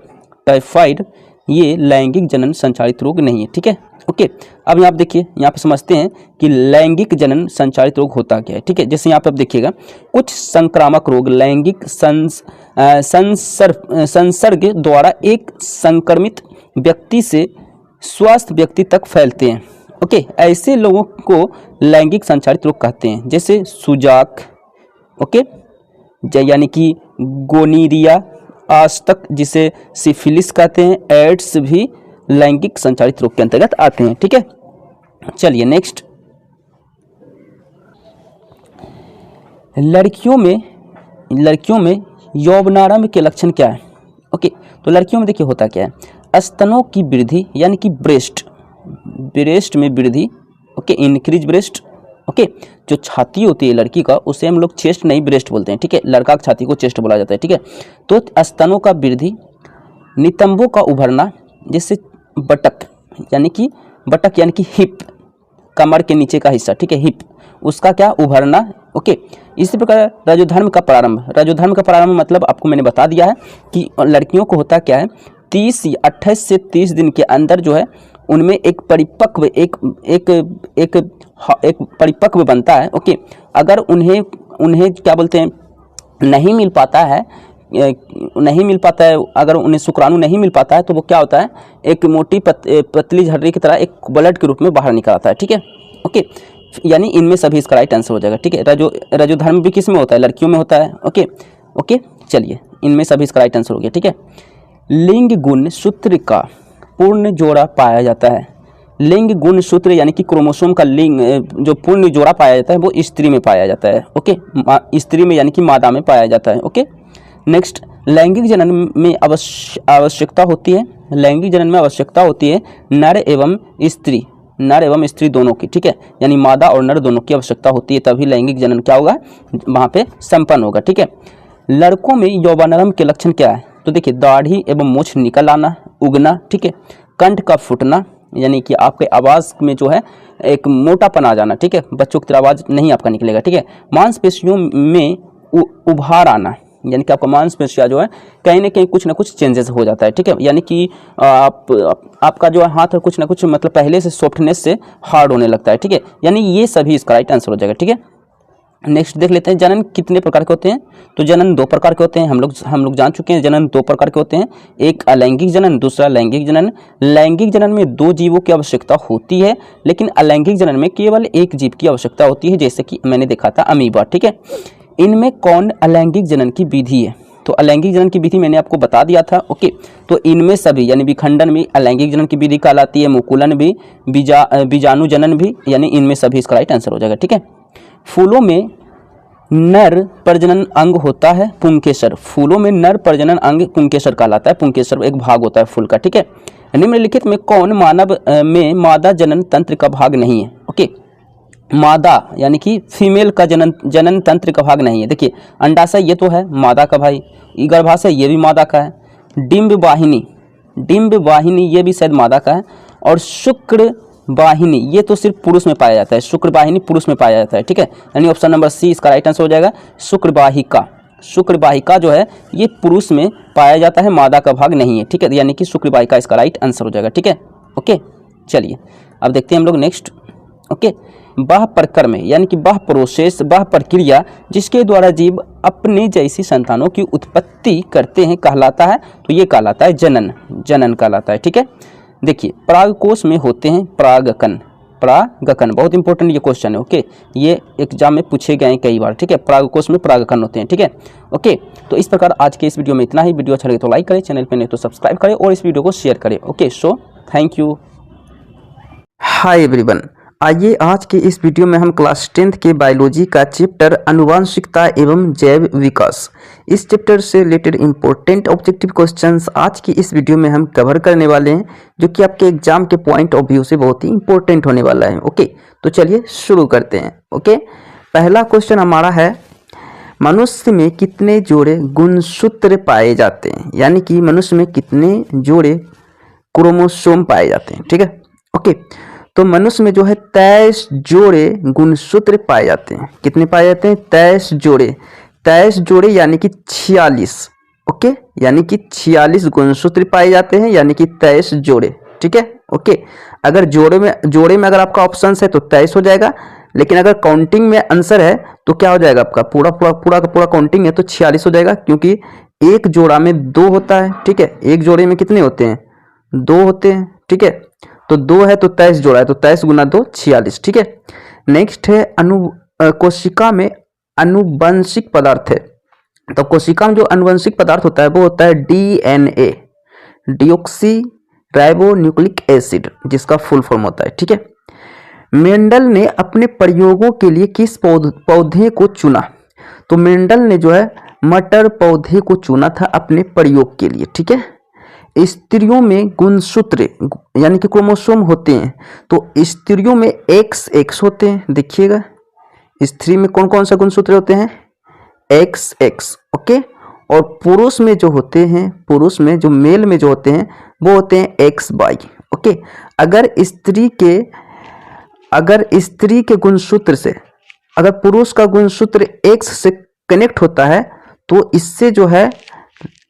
टाइफाइड ये लैंगिक जनन संचारित रोग नहीं है, ठीक है। ओके, अब यहाँ आप देखिए, यहाँ पे समझते हैं कि लैंगिक जनन संचारित रोग होता क्या है, ठीक है। जैसे यहाँ पे आप देखिएगा, कुछ संक्रामक रोग लैंगिक संसर्ग द्वारा एक संक्रमित व्यक्ति से स्वस्थ व्यक्ति तक फैलते हैं। ओके, ऐसे लोगों को लैंगिक संचारित रोग कहते हैं, जैसे सुजाक, ओके, यानी कि गोनीरिया, आज तक जिसे सिफिलिस कहते हैं, एड्स भी लैंगिक संचारित रोग के अंतर्गत आते हैं, ठीक है। चलिए नेक्स्ट, लड़कियों में यौवनारंभ के लक्षण क्या है? ओके, तो लड़कियों में देखिए होता क्या है, स्तनों की वृद्धि यानी कि ब्रेस्ट में वृद्धि, ओके, इंक्रीज ब्रेस्ट, ओके। जो छाती होती है लड़की का उसे हम लोग चेस्ट नहीं ब्रेस्ट बोलते हैं, ठीक है। लड़का की छाती को चेस्ट बोला जाता है, ठीक है। तो स्तनों का वृद्धि, नितंबों का उभरना, जैसे बटक यानी कि हिप, कमर के नीचे का हिस्सा, ठीक है, हिप, उसका क्या उभरना, ओके। इसी प्रकार रजोधर्म का प्रारंभ मतलब आपको मैंने बता दिया है कि लड़कियों को होता क्या है, 28 से 30 दिन के अंदर जो है उनमें एक परिपक्व बनता है, ओके। अगर उन्हें क्या बोलते हैं, नहीं मिल पाता है, अगर उन्हें शुक्राणु नहीं मिल पाता है तो वो क्या होता है, एक मोटी पतली झर्री की तरह एक ब्लड के रूप में बाहर निकल आता है, ठीक है, ओके। यानी इनमें सभी इसका राइट आंसर हो जाएगा, ठीक है। रजोधर्म भी किस में होता है, लड़कियों में होता है, ओके। चलिए, इनमें सभी इसका राइट आंसर हो गया, ठीक है। लिंग गुण सूत्र का पूर्ण जोड़ा पाया जाता है। लिंग गुण सूत्र यानी कि क्रोमोसोम का लिंग जो पूर्ण जोड़ा पाया जाता है वो स्त्री में पाया जाता है, ओके। स्त्री में यानी कि मादा में पाया जाता है, ओके। नेक्स्ट, लैंगिक जनन में आवश्यकता होती है नर एवं स्त्री दोनों की, ठीक है। यानी मादा और नर दोनों की आवश्यकता होती है, तभी लैंगिक जनन क्या होगा, वहाँ पे संपन्न होगा, ठीक है। लड़कों में यौवनारंभ के लक्षण क्या है? तो देखिए, दाढ़ी एवं मूछ निकल आना, उगना, ठीक है। कंठ का फूटना, यानी कि आपके आवाज़ में जो है एक मोटापन आ जाना, ठीक है, बच्चों की तरह आवाज़ नहीं आपका निकलेगा, ठीक है। मांसपेशियों में उभार आना, यानी कि आपका मांसपेशियाँ जो है कहीं ना कहीं कुछ ना कुछ चेंजेस हो जाता है, ठीक है। यानी कि आपका जो है हाथ कुछ ना कुछ मतलब पहले से सॉफ्टनेस से हार्ड होने लगता है, ठीक है। यानी ये सभी इसका राइट आंसर हो जाएगा, ठीक है। नेक्स्ट देख लेते हैं, जनन कितने प्रकार के होते हैं? तो जनन 2 प्रकार के होते हैं, हम लोग जान चुके हैं। जनन 2 प्रकार के होते हैं, एक अलैंगिक जनन, दूसरा लैंगिक जनन। लैंगिक जनन में 2 जीवों की आवश्यकता होती है, लेकिन अलैंगिक जनन में केवल 1 जीव की आवश्यकता होती है, जैसे कि मैंने देखा था अमीबा, ठीक है। इनमें कौन अलैंगिक जनन की विधि है? तो अलैंगिक जनन की विधि मैंने आपको बता दिया था, ओके। तो इनमें सभी यानी विखंडन भी अलैंगिक जनन की विधि कहलाती है, मुकुलन भी, बीजाणु जनन भी, यानी इनमें सभी इसका राइट आंसर हो जाएगा, ठीक है। फूलों में नर प्रजनन अंग होता है पुंकेसर। फूलों में नर प्रजनन अंग पुंकेसर कहलाता है। पुंकेसर एक भाग होता है फूल का, ठीक है। निम्नलिखित में कौन मानव में मादा जनन तंत्र का भाग नहीं है? ओके, मादा यानी कि फीमेल का जनन तंत्र का भाग नहीं है। देखिए, अंडाशय ये तो है मादा का भाई, गर्भाशय ये भी मादा का है, डिंब वाहिनी ये भी शायद मादा का है, और शुक्र वाहिनी ये तो सिर्फ पुरुष में पाया जाता है। शुक्र वाहिनी पुरुष में पाया जाता है, ठीक है। यानी ऑप्शन नंबर सी इसका राइट आंसर हो जाएगा। शुक्र वाहिका जो है ये पुरुष में पाया जाता है, मादा का भाग नहीं है, ठीक है। यानी कि शुक्र वाहिका इसका राइट आंसर हो जाएगा, ठीक है, ओके। चलिए अब देखते हैं हम लोग नेक्स्ट, ओके। बाह्य प्रक्रम यानी कि बाह्य प्रक्रिया जिसके द्वारा जीव अपने जैसी संतानों की उत्पत्ति करते हैं कहलाता है, तो ये कहलाता है जनन कहलाता है, ठीक है। देखिए, परागकोश में होते हैं परागकण, बहुत इंपॉर्टेंट ये क्वेश्चन है, ओके। ये एग्जाम में पूछे गए हैं कई बार, ठीक है। परागकोश में परागकण होते हैं, ठीक है, ओके। तो इस प्रकार आज के इस वीडियो में इतना ही। वीडियो अच्छा लगे तो लाइक करें, चैनल पे नहीं तो सब्सक्राइब करें और इस वीडियो को शेयर करें, okay. So thank you. Hi everyone, आइए आज के इस वीडियो में हम क्लास 10th के बायोलॉजी का चैप्टर आनुवांशिकता एवं जैव विकास, इस चैप्टर से रिलेटेड इंपॉर्टेंट ऑब्जेक्टिव क्वेश्चंस आज की इस वीडियो में हम कवर करने वाले हैं, जो कि आपके एग्जाम के पॉइंट ऑफ व्यू से बहुत ही इंपॉर्टेंट होने वाला है, ओके। तो चलिए शुरू करते हैं, ओके। पहला क्वेश्चन हमारा है मनुष्य में कितने जोड़े गुणसूत्र पाए जाते हैं, यानी कि मनुष्य में कितने जोड़े क्रोमोसोम पाए जाते हैं। ठीक है, ओके। तो मनुष्य में जो है 23 जोड़े गुणसूत्र पाए जाते हैं। कितने पाए जाते हैं? 23 जोड़े। 23 जोड़े यानी कि 46। ओके, यानी कि 46 गुणसूत्र पाए जाते हैं, यानी कि 23 जोड़े। ठीक है, ओके। अगर जोड़े में अगर आपका ऑप्शन है तो 23 हो जाएगा, लेकिन अगर काउंटिंग में आंसर है तो क्या हो जाएगा? आपका पूरा का पूरा काउंटिंग है तो 46 हो जाएगा, क्योंकि एक जोड़ा में 2 होता है। ठीक है, एक जोड़े में कितने होते हैं? 2 होते हैं। ठीक है, तो 2 है तो 23 जोड़ा है, तो 23 गुना 2 46। ठीक है, नेक्स्ट है कोशिका में आनुवंशिक पदार्थ है। तो कोशिका में जो आनुवंशिक पदार्थ होता है वो होता है DNA, deoxy ribo nucleic acid, जिसका फुल फॉर्म होता है। ठीक है, मेंडल ने अपने प्रयोगों के लिए किस पौधे को चुना? तो मेंडल ने जो है मटर पौधे को चुना था अपने प्रयोग के लिए। ठीक है, स्त्रियों में गुणसूत्र यानी कि क्रोमोसोम होते हैं, तो स्त्रियों में XX होते हैं। देखिएगा, स्त्री में कौन कौन सा गुणसूत्र होते हैं? XX। ओके, और पुरुष में जो होते हैं, पुरुष में जो मेल में जो होते हैं वो होते हैं XY। ओके, अगर स्त्री के गुणसूत्र से अगर पुरुष का गुणसूत्र X से कनेक्ट होता है तो इससे जो है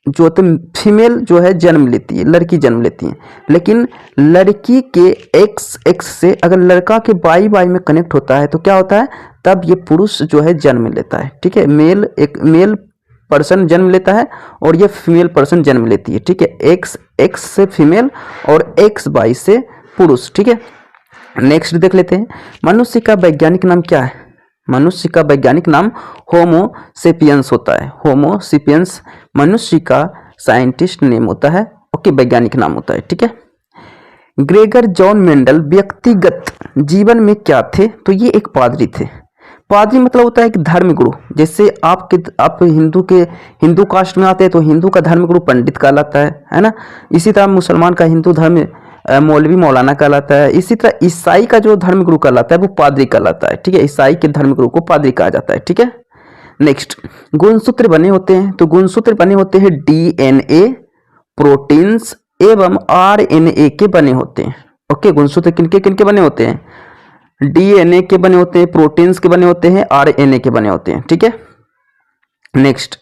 फीमेल जो है जन्म लेती है, लड़की जन्म लेती है। लेकिन लड़की के XX से अगर लड़का के YY में कनेक्ट होता है तो क्या होता है? तब ये पुरुष जो है जन्म लेता है। ठीक है, एक मेल पर्सन जन्म लेता है और ये फीमेल पर्सन जन्म लेती है। ठीक है, XX से फीमेल और XY से पुरुष। ठीक है, नेक्स्ट देख लेते हैं, मनुष्य का वैज्ञानिक नाम क्या है? मनुष्य का वैज्ञानिक नाम होमो सेपियंस होता है। होमो सेपियंस मनुष्य का साइंटिस्ट नेम होता है। ओके, वैज्ञानिक नाम होता है। ठीक है, ग्रेगर जॉन मेंडल व्यक्तिगत जीवन में क्या थे? तो ये एक पादरी थे। पादरी मतलब होता है कि धर्मगुरु। जैसे आप हिंदू कास्ट में आते हैं तो हिंदू का धर्मगुरु पंडित कहलाता है ना। इसी तरह मुसलमान का हिंदू धर्म मौलवी मौलाना कहलाता है। इसी तरह ईसाई का जो धर्मगुरु कहलाता है वो पादरी कहलाता है। ठीक है, ईसाई के धर्मगुरु को पादरी कहा जाता है। ठीक है, नेक्स्ट, गुणसूत्र बने होते हैं। तो गुणसूत्र बने होते हैं DNA, प्रोटीन्स एवं RNA के बने होते हैं। ओके, गुणसूत्र किनके बने होते हैं? DNA के बने होते हैं, प्रोटीन्स के बने होते हैं, RNA के बने होते हैं। ठीक है, नेक्स्ट,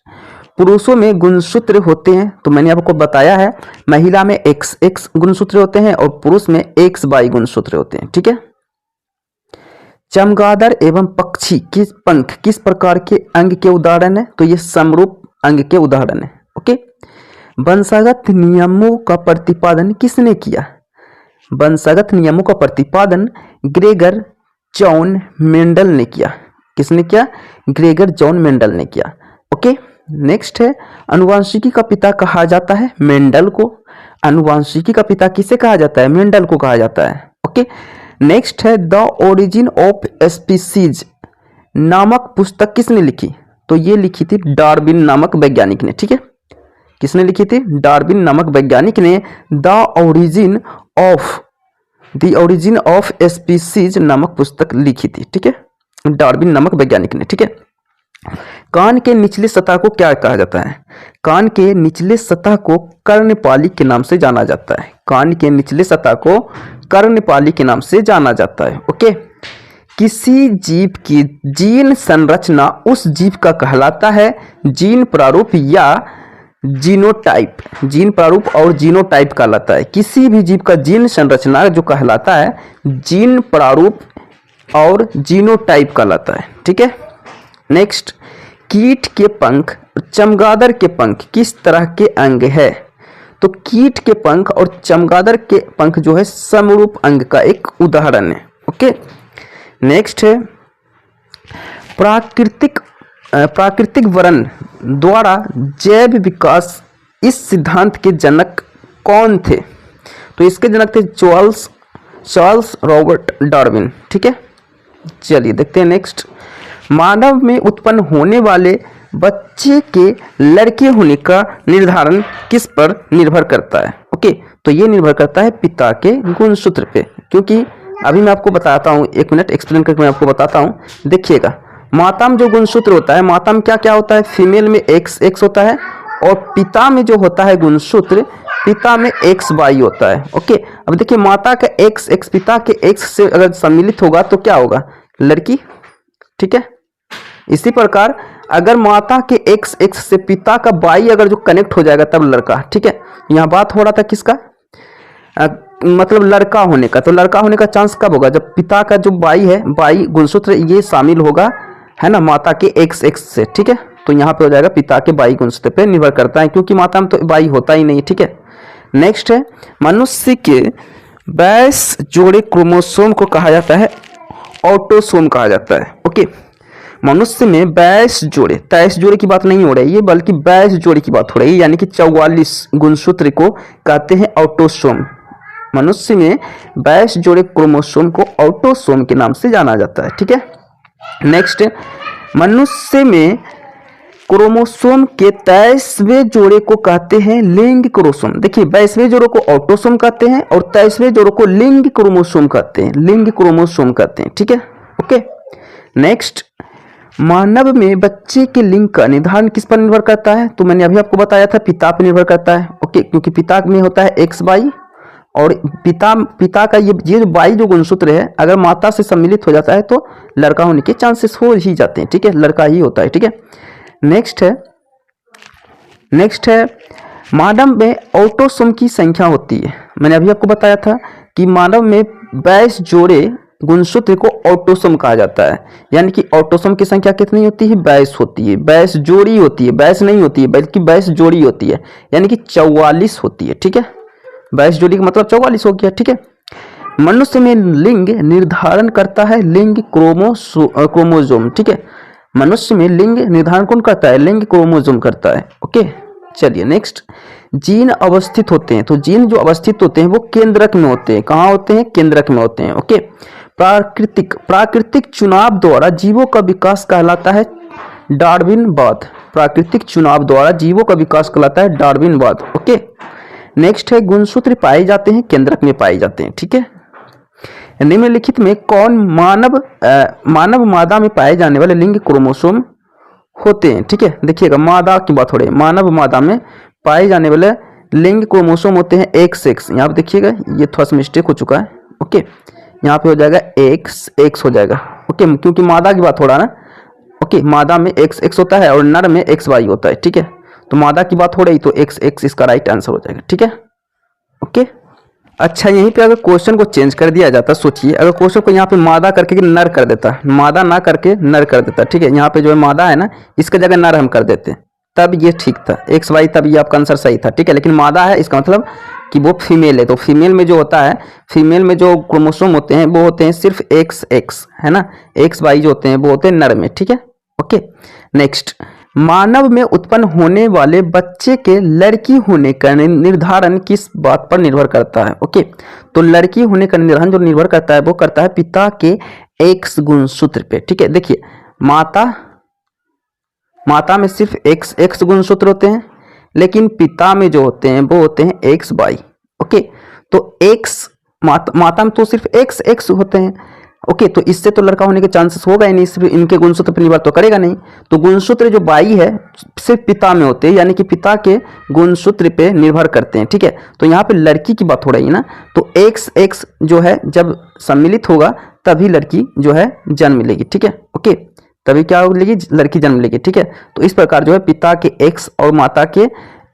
पुरुषों में गुणसूत्र होते हैं तो मैंने आपको बताया है, महिला में XX गुणसूत्र होते हैं और पुरुष में XY गुणसूत्र होते हैं। ठीक है, चमगादड़ एवं पक्षी किस पंख किस प्रकार के अंग के उदाहरण है? तो ये समरूप अंग के उदाहरण है। ओके, वंशागत नियमों का प्रतिपादन किसने किया? वंशागत नियमों का प्रतिपादन ग्रेगर जॉन मेंडल ने किया। किसने किया? ग्रेगर जॉन मेंडल ने किया। ओके, नेक्स्ट है, अनुवांशिकी का पिता कहा जाता है मेंडल को। अनुवांशिकी का पिता किसे कहा जाता है? मेंडल को कहा जाता है। ओके, नेक्स्ट है, द ओरिजिन ऑफ स्पीसीज नामक पुस्तक किसने लिखी? तो ये लिखी थी डार्विन नामक वैज्ञानिक ने। ठीक है, किसने लिखी थी? डार्विन नामक वैज्ञानिक ने द ओरिजिन ऑफ स्पीसीज नामक पुस्तक लिखी थी। ठीक है, डार्विन नामक वैज्ञानिक ने। ठीक है, कान के निचले सतह को क्या कहा जाता है? कान के निचले सतह को कर्णपाली के नाम से जाना जाता है। कान के निचले सतह को कर्णपाली के नाम से जाना जाता है। ओके, किसी जीव की जीन संरचना उस जीव का कहलाता है जीन प्रारूप या जीनोटाइप। जीन प्रारूप और जीनोटाइप कहलाता है। किसी भी जीव का जीन संरचना जो कहलाता है जीन प्रारूप और जीनोटाइप कहलाता है। ठीक है, नेक्स्ट, कीट के पंख, चमगादड़ के पंख किस तरह के अंग है? तो कीट के पंख और चमगादड़ के पंख जो है समरूप अंग का एक उदाहरण है। ओके, नेक्स्ट है, प्राकृतिक वर्ण द्वारा जैव विकास इस सिद्धांत के जनक कौन थे? तो इसके जनक थे चार्ल्स रॉबर्ट डार्विन। ठीक है, चलिए देखते हैं नेक्स्ट, मानव में उत्पन्न होने वाले बच्चे के लड़के होने का निर्धारण किस पर निर्भर करता है? ओके, तो ये निर्भर करता है पिता के गुणसूत्र पे। क्योंकि अभी मैं आपको बताता हूँ, 1 मिनट एक्सप्लेन करके मैं आपको बताता हूँ। देखिएगा, माता में जो गुणसूत्र होता है, माता में क्या क्या होता है, फीमेल में एक्स एक्स होता है, और पिता में जो होता है गुणसूत्र, पिता में एक्स वाई होता है। ओके, अब देखिए माता का एक्स एक्स पिता के एक्स से अगर सम्मिलित होगा तो क्या होगा, लड़की। ठीक है, इसी प्रकार अगर माता के एक्स एक्स से पिता का वाई अगर जो कनेक्ट हो जाएगा तब लड़का। ठीक है, यहाँ बात हो रहा था किसका, मतलब लड़का होने का। तो लड़का होने का चांस कब होगा, जब पिता का जो वाई है, वाई गुणसूत्र ये शामिल होगा, है ना, माता के एक्स एक्स से। ठीक है, तो यहाँ पे हो जाएगा पिता के वाई गुणसूत्र पे निर्भर करता है, क्योंकि माता में तो वाई होता ही नहीं। ठीक है, नेक्स्ट है मनुष्य के 22 जोड़े क्रोमोसोम को कहा जाता है ऑटोसोम कहा जाता है। ओके, मनुष्य में 22 जोड़े, 23 जोड़े की बात नहीं हो रही है, बल्कि 22 जोड़े की बात हो रही है, यानी कि 44 गुणसूत्र को कहते हैं ऑटोसोम। मनुष्य में 22 जोड़े क्रोमोसोम को ऑटोसोम के नाम से जाना जाता है। ठीक है, नेक्स्ट, मनुष्य में क्रोमोसोम के 23वें जोड़े को कहते हैं लिंग क्रोमोसोम। देखिए 22वें जोड़े को ऑटोसोम कहते हैं और 23वें जोड़े को लिंग क्रोमोसोम कहते हैं, लिंग क्रोमोसोम कहते हैं। ठीक है, ओके। नेक्स्ट, मानव में बच्चे के लिंग का निर्धारण किस पर निर्भर करता है, तो मैंने अभी आपको बताया था पिता पर निर्भर करता है। ओके, क्योंकि पिता में होता है एक्स वाई, और पिता का ये जो वाई जो गुणसूत्र है अगर माता से सम्मिलित हो जाता है तो लड़का होने के चांसेस हो ही जाते हैं। ठीक है, लड़का ही होता है। ठीक है, नेक्स्ट है मानव में ऑटोसोम की संख्या होती है। मैंने अभी आपको बताया था कि मानव में 22 जोड़े गुणसूत्र को ऑटोसोम कहा जाता है, यानी कि ऑटोसोम की संख्या कितनी होती है, 22 होती है, 22 जोड़ी होती है, 22 नहीं होती है बल्कि 22 जोड़ी होती है, यानी कि 44 होती है। ठीक है, 22 जोड़ी का मतलब 44 हो गया। ठीक है, मनुष्य में लिंग निर्धारण करता है लिंग क्रोमोसोम। ठीक है, मनुष्य में लिंग निर्धारण कौन करता है, लिंग क्रोमोसोम करता है। ओके, चलिए नेक्स्ट, जीन अवस्थित होते हैं। तो जीन जो अवस्थित होते हैं वो केंद्रक में होते हैं। कहाँ होते हैं, केंद्रक में होते हैं। ओके, प्राकृतिक चुनाव द्वारा जीवों का विकास कहलाता है डार्विनवाद। प्राकृतिक चुनाव द्वारा जीवों का विकास कहलाता है डार्विनवाद। ओके, नेक्स्ट है गुणसूत्र पाए जाते हैं केंद्रक में पाए जाते हैं। ठीक है, निम्नलिखित में कौन मानव मादा में पाए जाने वाले लिंग क्रोमोसोम होते हैं। ठीक है, देखिएगा मादा की बात हो रही है, मानव मादा में पाए जाने वाले लिंग क्रोमोसोम होते हैं एक्स एक्स। यहाँ पे देखिएगा ये थोड़ा सा मिस्टेक हो चुका है। ओके, यहाँ पे हो जाएगा एक्स एक्स हो जाएगा। ओके, क्योंकि मादा की बात हो रहा है ना। ओके, मादा में एक्स एक्स होता है और नर में एक्स वाई होता है। ठीक है, तो मादा की बात हो रही तो एक्स एक्स इसका राइट आंसर हो जाएगा। ठीक है, ओके। अच्छा, यहीं पे अगर क्वेश्चन को चेंज कर दिया जाता, सोचिए अगर क्वेश्चन को यहाँ पे मादा करके नर कर देता, मादा ना करके नर कर देता। ठीक है, यहाँ पे जो है मादा है ना, इसका जगह नर हम कर देते, तब ये ठीक था, एक्स वाई, तब ये आपका आंसर सही था। ठीक है, लेकिन मादा है इसका मतलब कि वो फीमेल है, तो फीमेल में जो होता है, फीमेल में जो क्रोमोसोम होते हैं वो होते हैं सिर्फ एक्स एक्स, है ना, एक्स वाई जो होते हैं वो होते हैं नर में। ठीक है, ओके। नेक्स्ट, मानव में उत्पन्न होने वाले बच्चे के लड़की होने का निर्धारण किस बात पर निर्भर करता है। ओके, तो लड़की होने का निर्धारण जो निर्भर करता है वो करता है पिता के एक्स गुणसूत्र पे। ठीक है, देखिए माता में सिर्फ एक्स एक्स गुणसूत्र होते हैं, लेकिन पिता में जो होते हैं वो होते हैं एक्स वाई। ओके, तो एक्स माता में तो सिर्फ एक्स एक्स होते हैं। ओके, तो इससे तो लड़का होने के चांसेस होगा ही नहीं, सिर्फ इनके गुणसूत्र पर निर्भर तो करेगा नहीं। तो गुणसूत्र जो वाई है सिर्फ पिता में होते हैं, यानी कि पिता के गुणसूत्र पे निर्भर करते हैं। ठीक है, तो यहाँ पे लड़की की बात हो रही है ना, तो एक्स एक्स जो है जब सम्मिलित होगा तभी लड़की जो है जन्म लेगी। ठीक है, ओके, तभी क्या लेगी, लड़की जन्म लेगी। ठीक है, तो इस प्रकार जो है पिता के एक्स और माता के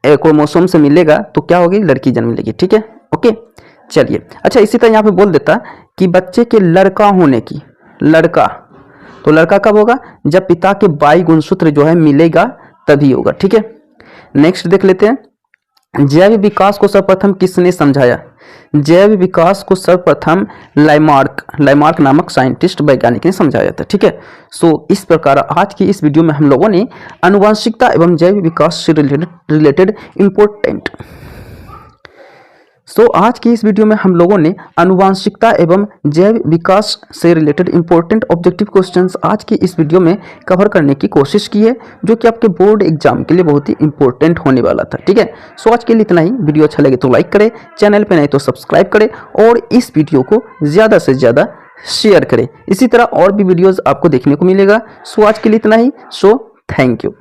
क्रोमोसोम से मिलेगा तो क्या होगी, लड़की जन्म लेगी। ठीक है, ओके, चलिए। अच्छा, इसी तरह यहाँ पे बोल देता कि बच्चे के लड़का होने की, लड़का, तो लड़का कब होगा, जब पिता के वाई गुणसूत्र जो है मिलेगा तभी होगा। ठीक है, नेक्स्ट देख लेते हैं, जैव विकास को सर्वप्रथम किसने समझाया। जैव विकास को सर्वप्रथम लाइमार्क नामक साइंटिस्ट वैज्ञानिक ने समझाया था। ठीक है, सो इस प्रकार आज की इस वीडियो में हम लोगों ने आनुवंशिकता एवं जैव विकास से रिलेटेड इंपॉर्टेंट आज की इस वीडियो में हम लोगों ने आनुवंशिकता एवं जैव विकास से रिलेटेड इंपॉर्टेंट ऑब्जेक्टिव क्वेश्चंस आज की इस वीडियो में कवर करने की कोशिश की है, जो कि आपके बोर्ड एग्जाम के लिए बहुत ही इंपॉर्टेंट होने वाला था। ठीक है, सो आज के लिए इतना ही। वीडियो अच्छा लगे तो लाइक करें, चैनल पे नहीं तो सब्सक्राइब करें और इस वीडियो को ज़्यादा से ज़्यादा शेयर करें। इसी तरह और भी वीडियोस आपको देखने को मिलेगा। सो आज के लिए इतना ही। So thank you.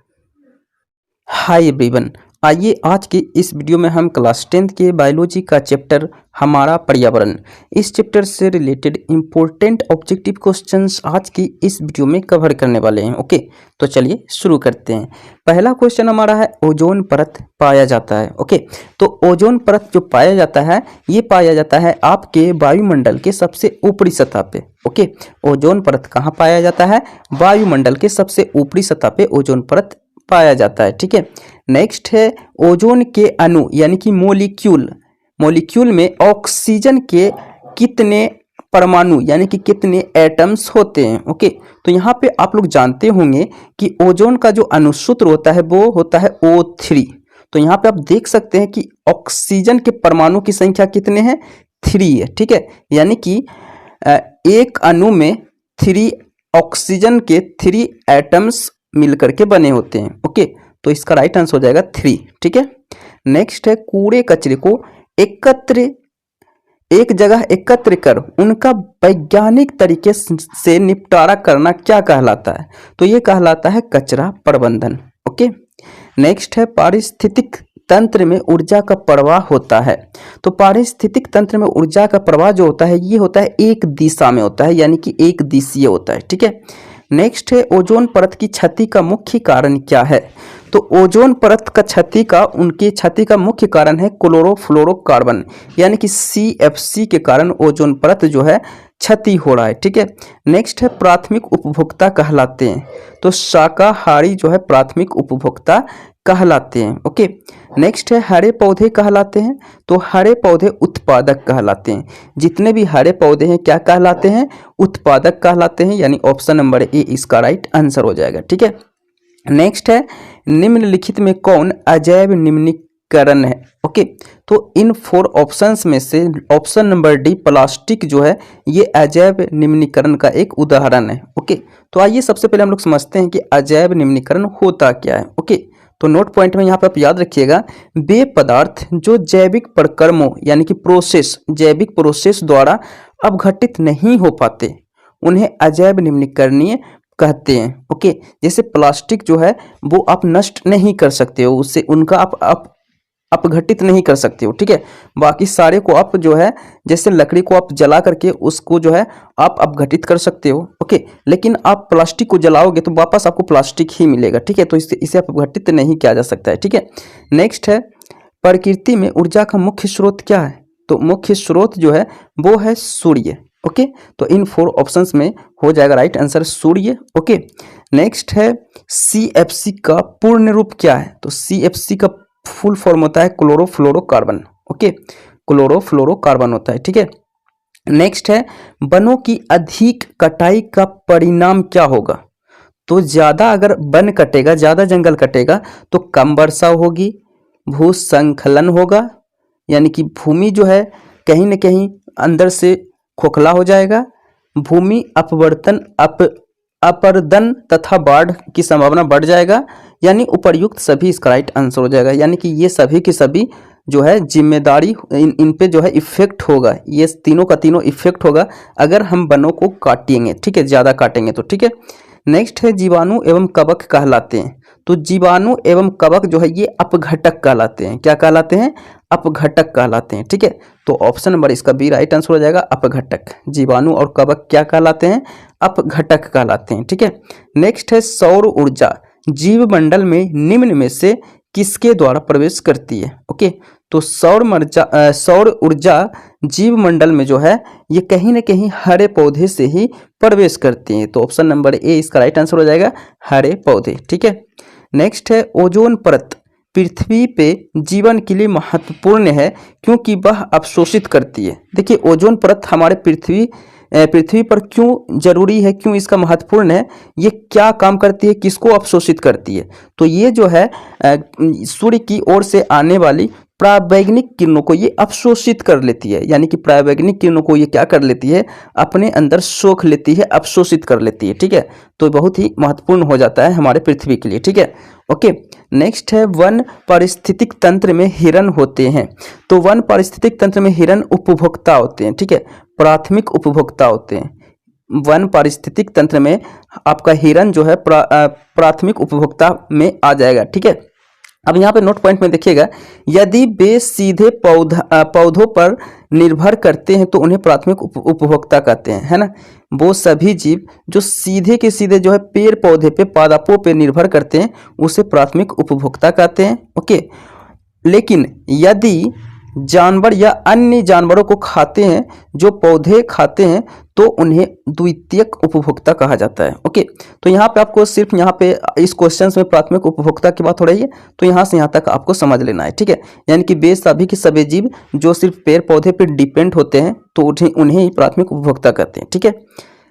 Hi everyone, आइए आज के इस वीडियो में हम क्लास 10th के बायोलॉजी का चैप्टर हमारा पर्यावरण, इस चैप्टर से रिलेटेड इंपॉर्टेंट ऑब्जेक्टिव क्वेश्चंस आज की इस वीडियो में कवर करने वाले हैं। ओके, तो चलिए शुरू करते हैं। पहला क्वेश्चन हमारा है ओजोन परत पाया जाता है। ओके, तो ओजोन परत जो पाया जाता है ये पाया जाता है आपके वायुमंडल के सबसे ऊपरी सतह पे। ओके, ओजोन परत कहाँ पाया जाता है? वायुमंडल के सबसे ऊपरी सतह पे ओजोन परत पाया जाता है। ठीक है, नेक्स्ट है ओजोन के अणु यानी कि मॉलिक्यूल में ऑक्सीजन के कितने परमाणु यानी कि कितने एटम्स होते हैं। ओके, तो यहाँ पे आप लोग जानते होंगे कि ओजोन का जो अणुसूत्र होता है वो होता है O3। तो यहाँ पे आप देख सकते हैं कि ऑक्सीजन के परमाणु की संख्या कितने हैं? 3 है। ठीक है, यानी कि एक अणु में 3 ऑक्सीजन के 3 एटम्स मिलकर के बने होते हैं। ओके, तो इसका राइट आंसर हो जाएगा 3। ठीक है, नेक्स्ट है कूड़े कचरे को एक जगह एकत्र कर उनका वैज्ञानिक तरीके से निपटारा करना क्या कहलाता है? तो ये कहलाता है कचरा प्रबंधन। ओके, नेक्स्ट है पारिस्थितिक तंत्र में ऊर्जा का प्रवाह होता है। तो पारिस्थितिक तंत्र में ऊर्जा का प्रवाह जो होता है ये होता है एक दिशा में होता है, यानी कि एक दिशीय होता है। ठीक है, नेक्स्ट है ओजोन परत की क्षति का मुख्य कारण क्या है? तो ओजोन परत का उनकी क्षति का मुख्य कारण है क्लोरोफ्लोरोकार्बन यानी कि CFC के कारण ओजोन परत जो है क्षति हो रहा है। ठीक है, नेक्स्ट है प्राथमिक उपभोक्ता कहलाते हैं। तो शाकाहारी जो है प्राथमिक उपभोक्ता कहलाते हैं। ओके, नेक्स्ट है हरे पौधे कहलाते हैं। तो हरे पौधे उत्पादक कहलाते हैं। जितने भी हरे पौधे हैं क्या कहलाते हैं? उत्पादक कहलाते हैं, यानी ऑप्शन नंबर ए इसका राइट आंसर हो जाएगा। ठीक है, नेक्स्ट है निम्नलिखित में कौन अजैव निम्नीकरण है? ओके, तो इन 4 ऑप्शंस में से ऑप्शन नंबर डी प्लास्टिक जो है ये अजैव निम्नीकरण का एक उदाहरण है। ओके, तो आइए सबसे पहले हम लोग समझते हैं कि अजैव निम्नीकरण होता क्या है। ओके, तो नोट पॉइंट में यहाँ पे आप याद रखिएगा, वे पदार्थ जो जैविक प्रक्रमों यानी कि जैविक प्रोसेस द्वारा अपघटित नहीं हो पाते उन्हें अजैव निम्नीकरणीय कहते हैं। ओके, जैसे प्लास्टिक जो है वो आप नष्ट नहीं कर सकते हो, उससे उनका आप अपघटित नहीं कर सकते हो। ठीक है, बाकी सारे को आप जो है जैसे लकड़ी को आप जला करके उसको जो है आप अपघटित कर सकते हो। ओके, लेकिन आप प्लास्टिक को जलाओगे तो वापस आपको प्लास्टिक ही मिलेगा। ठीक है, तो इसे अपघटित नहीं किया जा सकता है। ठीक है, नेक्स्ट है प्रकृति में ऊर्जा का मुख्य स्रोत क्या है? तो मुख्य स्रोत जो है वो है सूर्य। ओके, तो इन 4 ऑप्शंस में हो जाएगा राइट आंसर सूर्य। ओके, नेक्स्ट है CFC का पूर्ण रूप क्या है? तो CFC का फुल फॉर्म होता है क्लोरोफ्लोरोकार्बन। ओके, क्लोरोफ्लोरोकार्बन होता है। ठीक है, नेक्स्ट है वनों की अधिक कटाई का परिणाम क्या होगा? तो ज्यादा अगर वन कटेगा, ज्यादा जंगल कटेगा तो कम वर्षा होगी, भूस्खलन होगा यानी कि भूमि जो है कहीं न कहीं अंदर से खोखला हो जाएगा, भूमि अपरदन तथा बाढ़ की संभावना बढ़ जाएगा, यानी उपर्युक्त सभी इसका राइट आंसर हो जाएगा। यानी कि ये सभी के सभी जो है जिम्मेदारी इन पे जो है इफेक्ट होगा, ये तीनों का तीनों इफेक्ट होगा अगर हम वनों को काटेंगे। ठीक है, ज़्यादा काटेंगे तो। ठीक है, नेक्स्ट है जीवाणु एवं कवक कहलाते हैं। तो जीवाणु एवं कवक जो है ये अपघटक कहलाते हैं। क्या कहलाते हैं? अपघटक कहलाते हैं। ठीक है, तो ऑप्शन नंबर इसका बी राइट आंसर हो जाएगा अपघटक। जीवाणु और कवक क्या कहलाते हैं? अपघटक कहलाते हैं। ठीक है, नेक्स्ट है सौर ऊर्जा जीव मंडल में निम्न में से किसके द्वारा प्रवेश करती है? ओके, तो सौर ऊर्जा जीव मंडल में जो है ये कहीं ना कहीं हरे पौधे से ही प्रवेश करती है। तो ऑप्शन नंबर ए इसका राइट आंसर हो जाएगा हरे पौधे। ठीक है, नेक्स्ट है ओजोन परत पृथ्वी पे जीवन के लिए महत्वपूर्ण है क्योंकि वह अवशोषित करती है। देखिए ओजोन परत हमारे पृथ्वी पर क्यों जरूरी है, क्यों इसका महत्वपूर्ण है, ये क्या काम करती है, किसको अवशोषित करती है? तो ये जो है सूर्य की ओर से आने वाली पराबैंगनी किरणों को ये अवशोषित कर लेती है। यानी कि पराबैंगनी किरणों को ये क्या कर लेती है? अपने अंदर सोख लेती है, अवशोषित कर लेती है। ठीक है, तो बहुत ही महत्वपूर्ण हो जाता है हमारे पृथ्वी के लिए। ठीक है, ओके, नेक्स्ट है वन पारिस्थितिक तंत्र में हिरण होते हैं। तो वन पारिस्थितिक तंत्र में हिरण उपभोक्ता होते हैं। ठीक है, प्राथमिक उपभोक्ता होते हैं। वन पारिस्थितिक तंत्र में आपका हिरन जो है प्राथमिक उपभोक्ता में आ जाएगा। ठीक है, अब यहाँ पे नोट पॉइंट में देखिएगा, यदि वे सीधे पौधों पर निर्भर करते हैं तो उन्हें प्राथमिक उपभोक्ता कहते हैं, है ना। वो सभी जीव जो सीधे के सीधे जो है पेड़ पौधे पे पादपों पे निर्भर करते हैं उसे प्राथमिक उपभोक्ता कहते हैं। ओके, लेकिन यदि जानवर या अन्य जानवरों को खाते हैं जो पौधे खाते हैं तो उन्हें द्वितीयक उपभोक्ता कहा जाता है। ओके, तो यहाँ पे आपको सिर्फ यहाँ पे इस क्वेश्चन में प्राथमिक उपभोक्ता की बात हो रही है, तो यहाँ से यहाँ तक आपको समझ लेना है। ठीक है, यानी कि वे सभी के सभी जीव जो सिर्फ पेड़ पौधे पर डिपेंड होते हैं तो उन्हें ही प्राथमिक उपभोक्ता कहते हैं। ठीक है,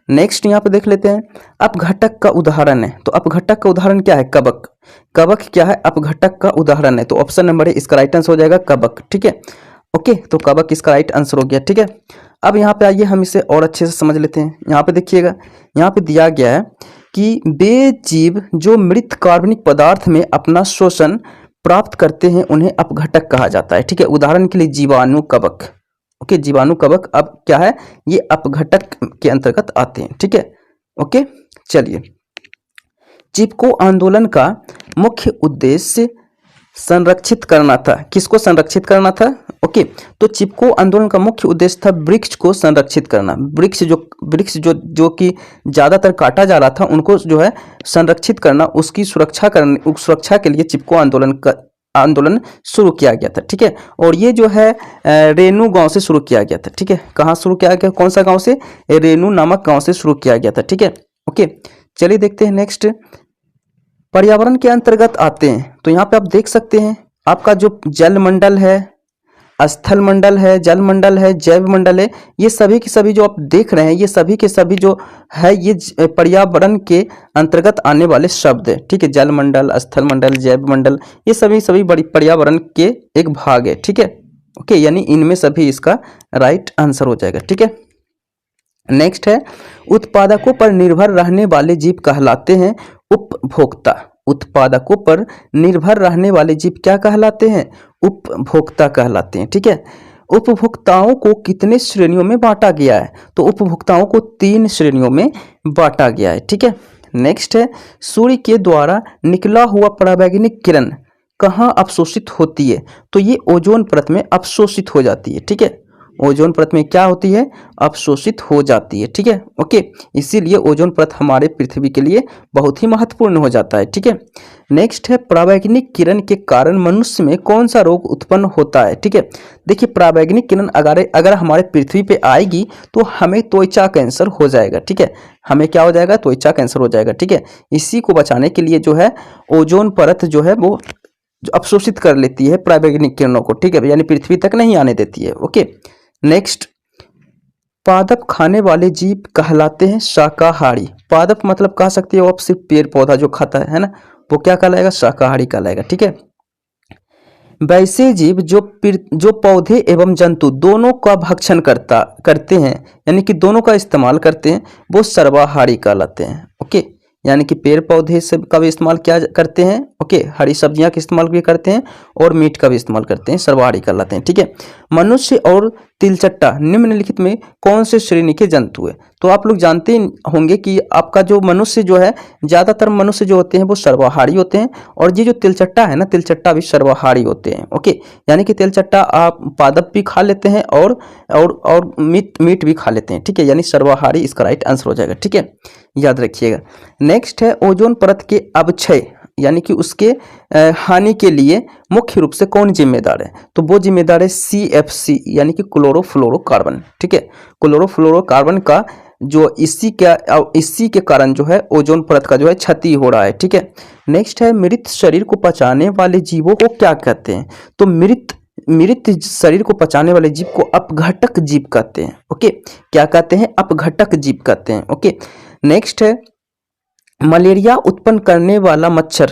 नेक्स्ट यहाँ पे देख लेते हैं, अपघटक का उदाहरण है। तो अपघटक का उदाहरण क्या है? कवक। कवक क्या है? अपघटक का उदाहरण है। तो ऑप्शन नंबर है इसका राइट आंसर हो जाएगा कवक। ठीक है, ओके, तो कवक इसका राइट आंसर हो गया। ठीक है, अब यहाँ पे आइए हम इसे और अच्छे से समझ लेते हैं। यहाँ पे देखिएगा, यहाँ पे दिया गया है कि वे जीव जो मृत कार्बनिक पदार्थ में अपना शोषण प्राप्त करते हैं उन्हें अपघटक कहा जाता है। ठीक है, उदाहरण के लिए जीवाणु कवक। ओके, जीवाणु कवक अब क्या है? ये अपघटक के अंतर्गत आते हैं। ठीक है, ओके, चलिए, चिपको आंदोलन का मुख्य उद्देश्य संरक्षित करना था। किसको संरक्षित करना था? ओके, तो चिपको आंदोलन का मुख्य उद्देश्य था वृक्ष को संरक्षित करना। वृक्ष जो कि ज्यादातर काटा जा रहा था उनको जो है संरक्षित करना, उसकी सुरक्षा के लिए चिपको आंदोलन शुरू किया गया था। ठीक है, और ये जो है रेनू गांव से शुरू किया गया था। ठीक है, कहाँ शुरू किया गया? कौन सा गांव से? रेनू नामक गांव से शुरू किया गया था। ठीक है, ओके, चलिए देखते हैं नेक्स्ट। पर्यावरण के अंतर्गत आते हैं, तो यहाँ पे आप देख सकते हैं आपका जो जल मंडल है, स्थल मंडल है, जल मंडल है, जैव मंडल है, ये सभी के सभी जो आप देख रहे हैं ये सभी के सभी जो है ये पर्यावरण के अंतर्गत आने वाले शब्द है। ठीक है, जल मंडल, स्थल मंडल, जैव मंडल, ये सभी बड़ी पर्यावरण के एक भाग है। ठीक है, ओके, यानी इनमें सभी इसका राइट आंसर हो जाएगा। ठीक है, नेक्स्ट है, उत्पादकों पर निर्भर रहने वाले जीव कहलाते हैं उपभोक्ता। उत्पादकों पर निर्भर रहने वाले जीव क्या कहलाते हैं? उपभोक्ता कहलाते हैं। ठीक है, उपभोक्ताओं को कितने श्रेणियों में बांटा गया है? तो उपभोक्ताओं को 3 श्रेणियों में बांटा गया है। ठीक है, नेक्स्ट है, सूर्य के द्वारा निकला हुआ पराबैंगनी किरण कहाँ अवशोषित होती है? तो ये ओजोन परत में अवशोषित हो जाती है। ठीक है, ओजोन परत में क्या होती है? अवशोषित हो जाती है। ठीक है, ओके, इसीलिए ओजोन परत हमारे पृथ्वी के लिए बहुत ही महत्वपूर्ण हो जाता है। ठीक है, नेक्स्ट है, पराबैंगनी किरण के कारण मनुष्य में कौन सा रोग उत्पन्न होता है? ठीक है, देखिए, पराबैंगनी किरण अगर हमारे पृथ्वी पे आएगी तो हमें त्वचा कैंसर हो जाएगा। ठीक है, हमें क्या हो जाएगा? त्वचा कैंसर हो जाएगा। ठीक है, इसी को बचाने के लिए जो है ओजोन परत जो है वो अवशोषित कर लेती है पराबैंगनी किरणों को। ठीक है, यानी पृथ्वी तक नहीं आने देती है। ओके, नेक्स्ट, पादप खाने वाले जीव कहलाते हैं शाकाहारी। पादप मतलब कह सकते हो आप सिर्फ पेड़ पौधा जो खाता है ना, वो क्या कहलाएगा? शाकाहारी कहलाएगा। ठीक है, वैसे जीव जो पौधे एवं जंतु दोनों का भक्षण करते हैं, यानी कि दोनों का इस्तेमाल करते हैं, वो सर्वाहारी कहलाते हैं। ओके, यानी कि पेड़ पौधे से का भी इस्तेमाल क्या करते हैं? ओके, हरी सब्जियां का इस्तेमाल भी करते हैं और मीट का भी इस्तेमाल करते हैं, सर्वाहारी कहलाते हैं। ठीक है, मनुष्य और तिलचट्टा निम्नलिखित में कौन से श्रेणी के जंतु है? तो आप लोग जानते होंगे कि आपका जो मनुष्य जो है, ज्यादातर मनुष्य जो होते हैं वो सर्वाहारी होते हैं, और ये जो तिलचट्टा है ना, तिलचट्टा भी सर्वाहारी होते हैं। ओके, यानी कि तिलचट्टा आप पादप भी खा लेते हैं और मीट भी खा लेते हैं। ठीक है, यानी सर्वाहारी इसका राइट आंसर हो जाएगा। ठीक है, याद रखिएगा। नेक्स्ट है, ओजोन परत के अवक्षय यानी कि उसके हानि के लिए मुख्य रूप से कौन जिम्मेदार है? तो वो जिम्मेदार है CFC यानी कि क्लोरोफ्लोरोकार्बन। ठीक है, क्लोरोफ्लोरोकार्बन का जो इसी के कारण जो है ओजोन परत का जो है क्षति हो रहा है। ठीक है, नेक्स्ट है, मृत शरीर को पचाने वाले जीवों को क्या कहते हैं? तो मृत शरीर को पचाने वाले जीव को अपघटक जीव कहते हैं। ओके, क्या कहते हैं? अपघटक जीव कहते हैं। ओके, नेक्स्ट है, मलेरिया उत्पन्न करने वाला मच्छर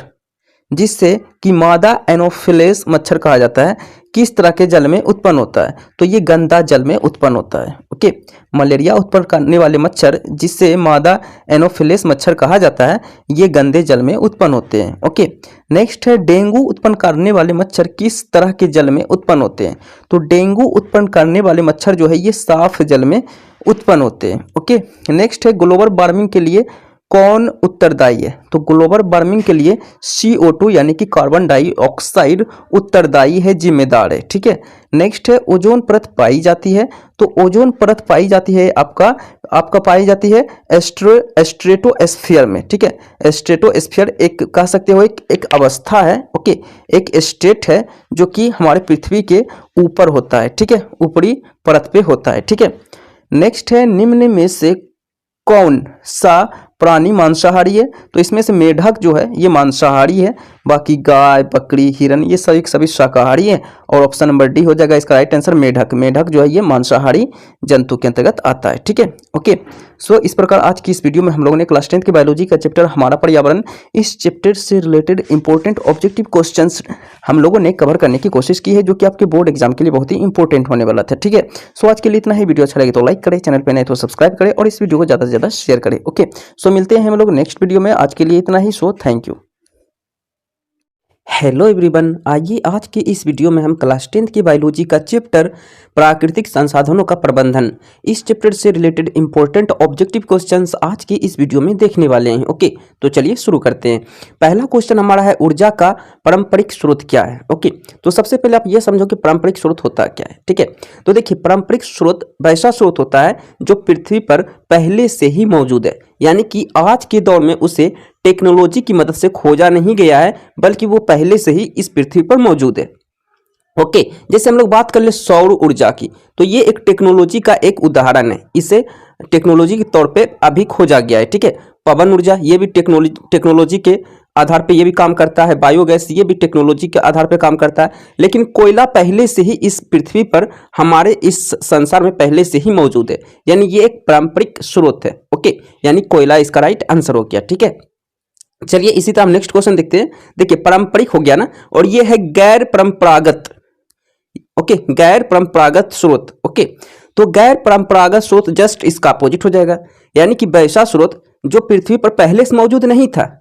जिससे कि मादा एनोफिलेस मच्छर कहा जाता है, किस तरह के जल में उत्पन्न होता है? तो ये गंदा जल में उत्पन्न होता है। ओके, मलेरिया उत्पन्न करने वाले मच्छर जिससे मादा एनोफिलेस मच्छर कहा जाता है, ये गंदे जल में उत्पन्न होते हैं। ओके, नेक्स्ट है, डेंगू उत्पन्न करने वाले मच्छर किस तरह के जल में उत्पन्न होते हैं? तो डेंगू उत्पन्न करने वाले मच्छर जो है ये साफ जल में उत्पन्न होते हैं। ओके, नेक्स्ट है ग्लोबल वार्मिंग के लिए कौन उत्तरदायी है? तो ग्लोबल वार्मिंग के लिए CO2 यानी कि कार्बन डाइऑक्साइड उत्तरदायी है, जिम्मेदार है। ठीक है, नेक्स्ट है ओजोन परत पाई जाती है। तो ओजोन परत पाई जाती है आपका पाई जाती है स्ट्रेटोस्फीयर में। ठीक है, स्ट्रेटोस्फीयर एक कह सकते हो एक अवस्था है। ओके, एक स्टेट है जो कि हमारे पृथ्वी के ऊपर होता है। ठीक है, ऊपरी परत पे होता है। ठीक है, नेक्स्ट है निम्न में से कौन सा प्राणी मांसाहारी है? तो इसमें से मेढक जो है ये मांसाहारी है, बाकी गाय, बकरी, हिरन ये सभी सभी शाकाहारी है। और ऑप्शन नंबर डी हो जाएगा इसका राइट आंसर, मेढक। मेढक जो है ये मांसाहारी जंतु के अंतर्गत आता है। ठीक है, ओके। सो इस प्रकार आज की इस वीडियो में हम लोगों ने क्लास 10th की बायोलॉजी का चैप्टर हमारा पर्यावरण, इस चैप्टर से रिलेटेड इंपॉर्टेंट ऑब्जेक्टिव क्वेश्चंस हम लोगों ने कवर करने की कोशिश की है, जो कि आपके बोर्ड एग्जाम के लिए बहुत ही इंपॉर्टेंट होने वाला था। ठीक है, सो आज के लिए इतना ही। वीडियो अच्छा लगे तो लाइक करें, चैनल पे नए तो सब्सक्राइब करें और इस वीडियो को ज़्यादा से ज़्यादा शेयर करें। ओके, सो मिलते हैं हम लोग नेक्स्ट वीडियो में। आज के लिए इतना ही। So thank you. Hello everyone, आइए आज के इस वीडियो में हम क्लास 10th की बायोलॉजी का चैप्टर प्राकृतिक संसाधनों का प्रबंधन, इस चैप्टर से रिलेटेड इंपॉर्टेंट ऑब्जेक्टिव क्वेश्चंस आज की इस वीडियो में देखने वाले हैं। ओके, तो चलिए शुरू करते हैं। पहला क्वेश्चन हमारा है ऊर्जा का पारंपरिक स्रोत क्या है? ओके, तो सबसे पहले आप ये समझो कि पारंपरिक स्रोत होता क्या है। ठीक है, तो देखिए पारंपरिक स्रोत वैसा स्रोत होता है जो पृथ्वी पर पहले से ही मौजूद है, यानी कि आज के दौर में उसे टेक्नोलॉजी की मदद से खोजा नहीं गया है, बल्कि वो पहले से ही इस पृथ्वी पर मौजूद है। ओके, जैसे हम लोग बात कर ले सौर ऊर्जा की, तो ये एक टेक्नोलॉजी का एक उदाहरण है। इसे टेक्नोलॉजी के तौर पे अभी खोजा गया है। ठीक है, पवन ऊर्जा ये भी टेक्नोलॉजी के आधार पे ये भी काम करता है। बायोगैस ये भी टेक्नोलॉजी के आधार पे काम करता है। लेकिन कोयला पहले से ही इस पृथ्वी पर, हमारे इस संसार में पहले से ही मौजूद है, यानी ये एक पारंपरिक स्रोत है। ओके, यानी कोयला इसका राइट आंसर हो गया। ठीक है, चलिए इसी तरह हम नेक्स्ट क्वेश्चन देखते हैं। देखिए पारंपरिक हो गया ना, और ये है गैर परंपरागत। ओके, गैर परंपरागत स्रोत। ओके, तो गैर परंपरागत स्रोत जस्ट इसका अपोजिट हो जाएगा, यानी कि वैसा स्रोत जो पृथ्वी पर पहले से मौजूद नहीं था,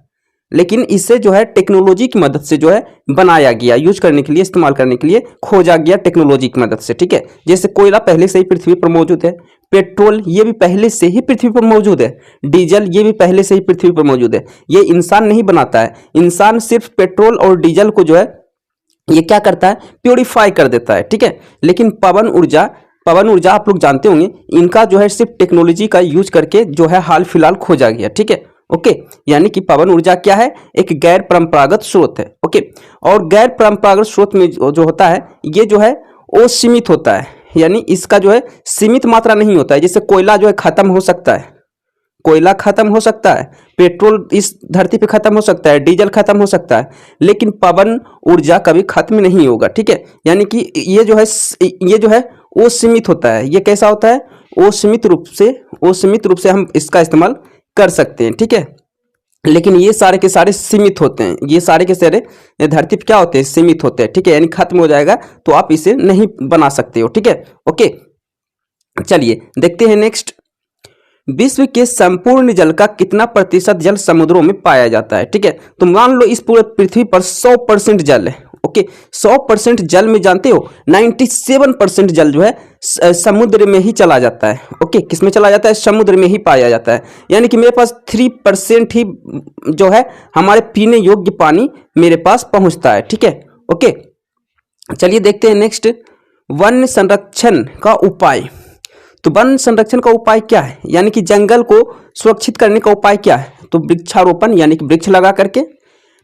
लेकिन इसे जो है टेक्नोलॉजी की मदद से जो है बनाया गया, यूज करने के लिए, इस्तेमाल करने के लिए खोजा गया टेक्नोलॉजी की मदद से। ठीक है, जैसे कोयला पहले से ही पृथ्वी पर मौजूद है, पेट्रोल ये भी पहले से ही पृथ्वी पर मौजूद है, डीजल ये भी पहले से ही पृथ्वी पर मौजूद है। ये इंसान नहीं बनाता है, इंसान सिर्फ पेट्रोल और डीजल को जो है ये क्या करता है, प्योरीफाई कर देता है। ठीक है, लेकिन पवन ऊर्जा आप लोग जानते होंगे, इनका जो है सिर्फ टेक्नोलॉजी का यूज करके जो है हाल फिलहाल खोजा गया। ठीक है, ओके, यानी कि पवन ऊर्जा क्या है, एक गैर परंपरागत स्रोत है। ओके, और गैर परंपरागत स्रोत में जो होता है ये जो है वो सीमित होता है, यानी इसका जो है सीमित मात्रा नहीं होता है। जैसे कोयला जो है खत्म हो सकता है, कोयला खत्म हो सकता है, पेट्रोल इस धरती पे खत्म हो सकता है, डीजल खत्म हो सकता है, लेकिन पवन ऊर्जा कभी खत्म नहीं होगा। ठीक है, यानी कि ये जो है वो सीमित होता है। ये कैसा होता है, वो सीमित रूप से हम इसका इस्तेमाल कर सकते हैं। ठीक है, लेकिन ये सारे के सारे सीमित होते हैं, ये सारे के सारे धरती पे क्या होते हैं, सीमित होते हैं। ठीक है, यानी खत्म हो जाएगा तो आप इसे नहीं बना सकते हो। ठीक है, ओके, चलिए देखते हैं नेक्स्ट। विश्व के संपूर्ण जल का कितना प्रतिशत जल समुद्रों में पाया जाता है? ठीक है, तो मान लो इस पूरे पृथ्वी पर 100% जल है। ओके, 100% जल में जानते हो 97% जल जो है समुद्र में ही चला जाता है। ओके, किस में चला जाता है, समुद्र में ही पाया जाता है। यानी कि मेरे पास 3% ही जो है हमारे पीने योग्य पानी मेरे पास पहुंचता है। ठीक है, ओके, चलिए देखते हैं नेक्स्ट। वन संरक्षण का उपाय। तो वन संरक्षण का उपाय क्या है, यानी कि जंगल को सुरक्षित करने का उपाय क्या है? तो वृक्षारोपण, यानी कि वृक्ष लगा करके।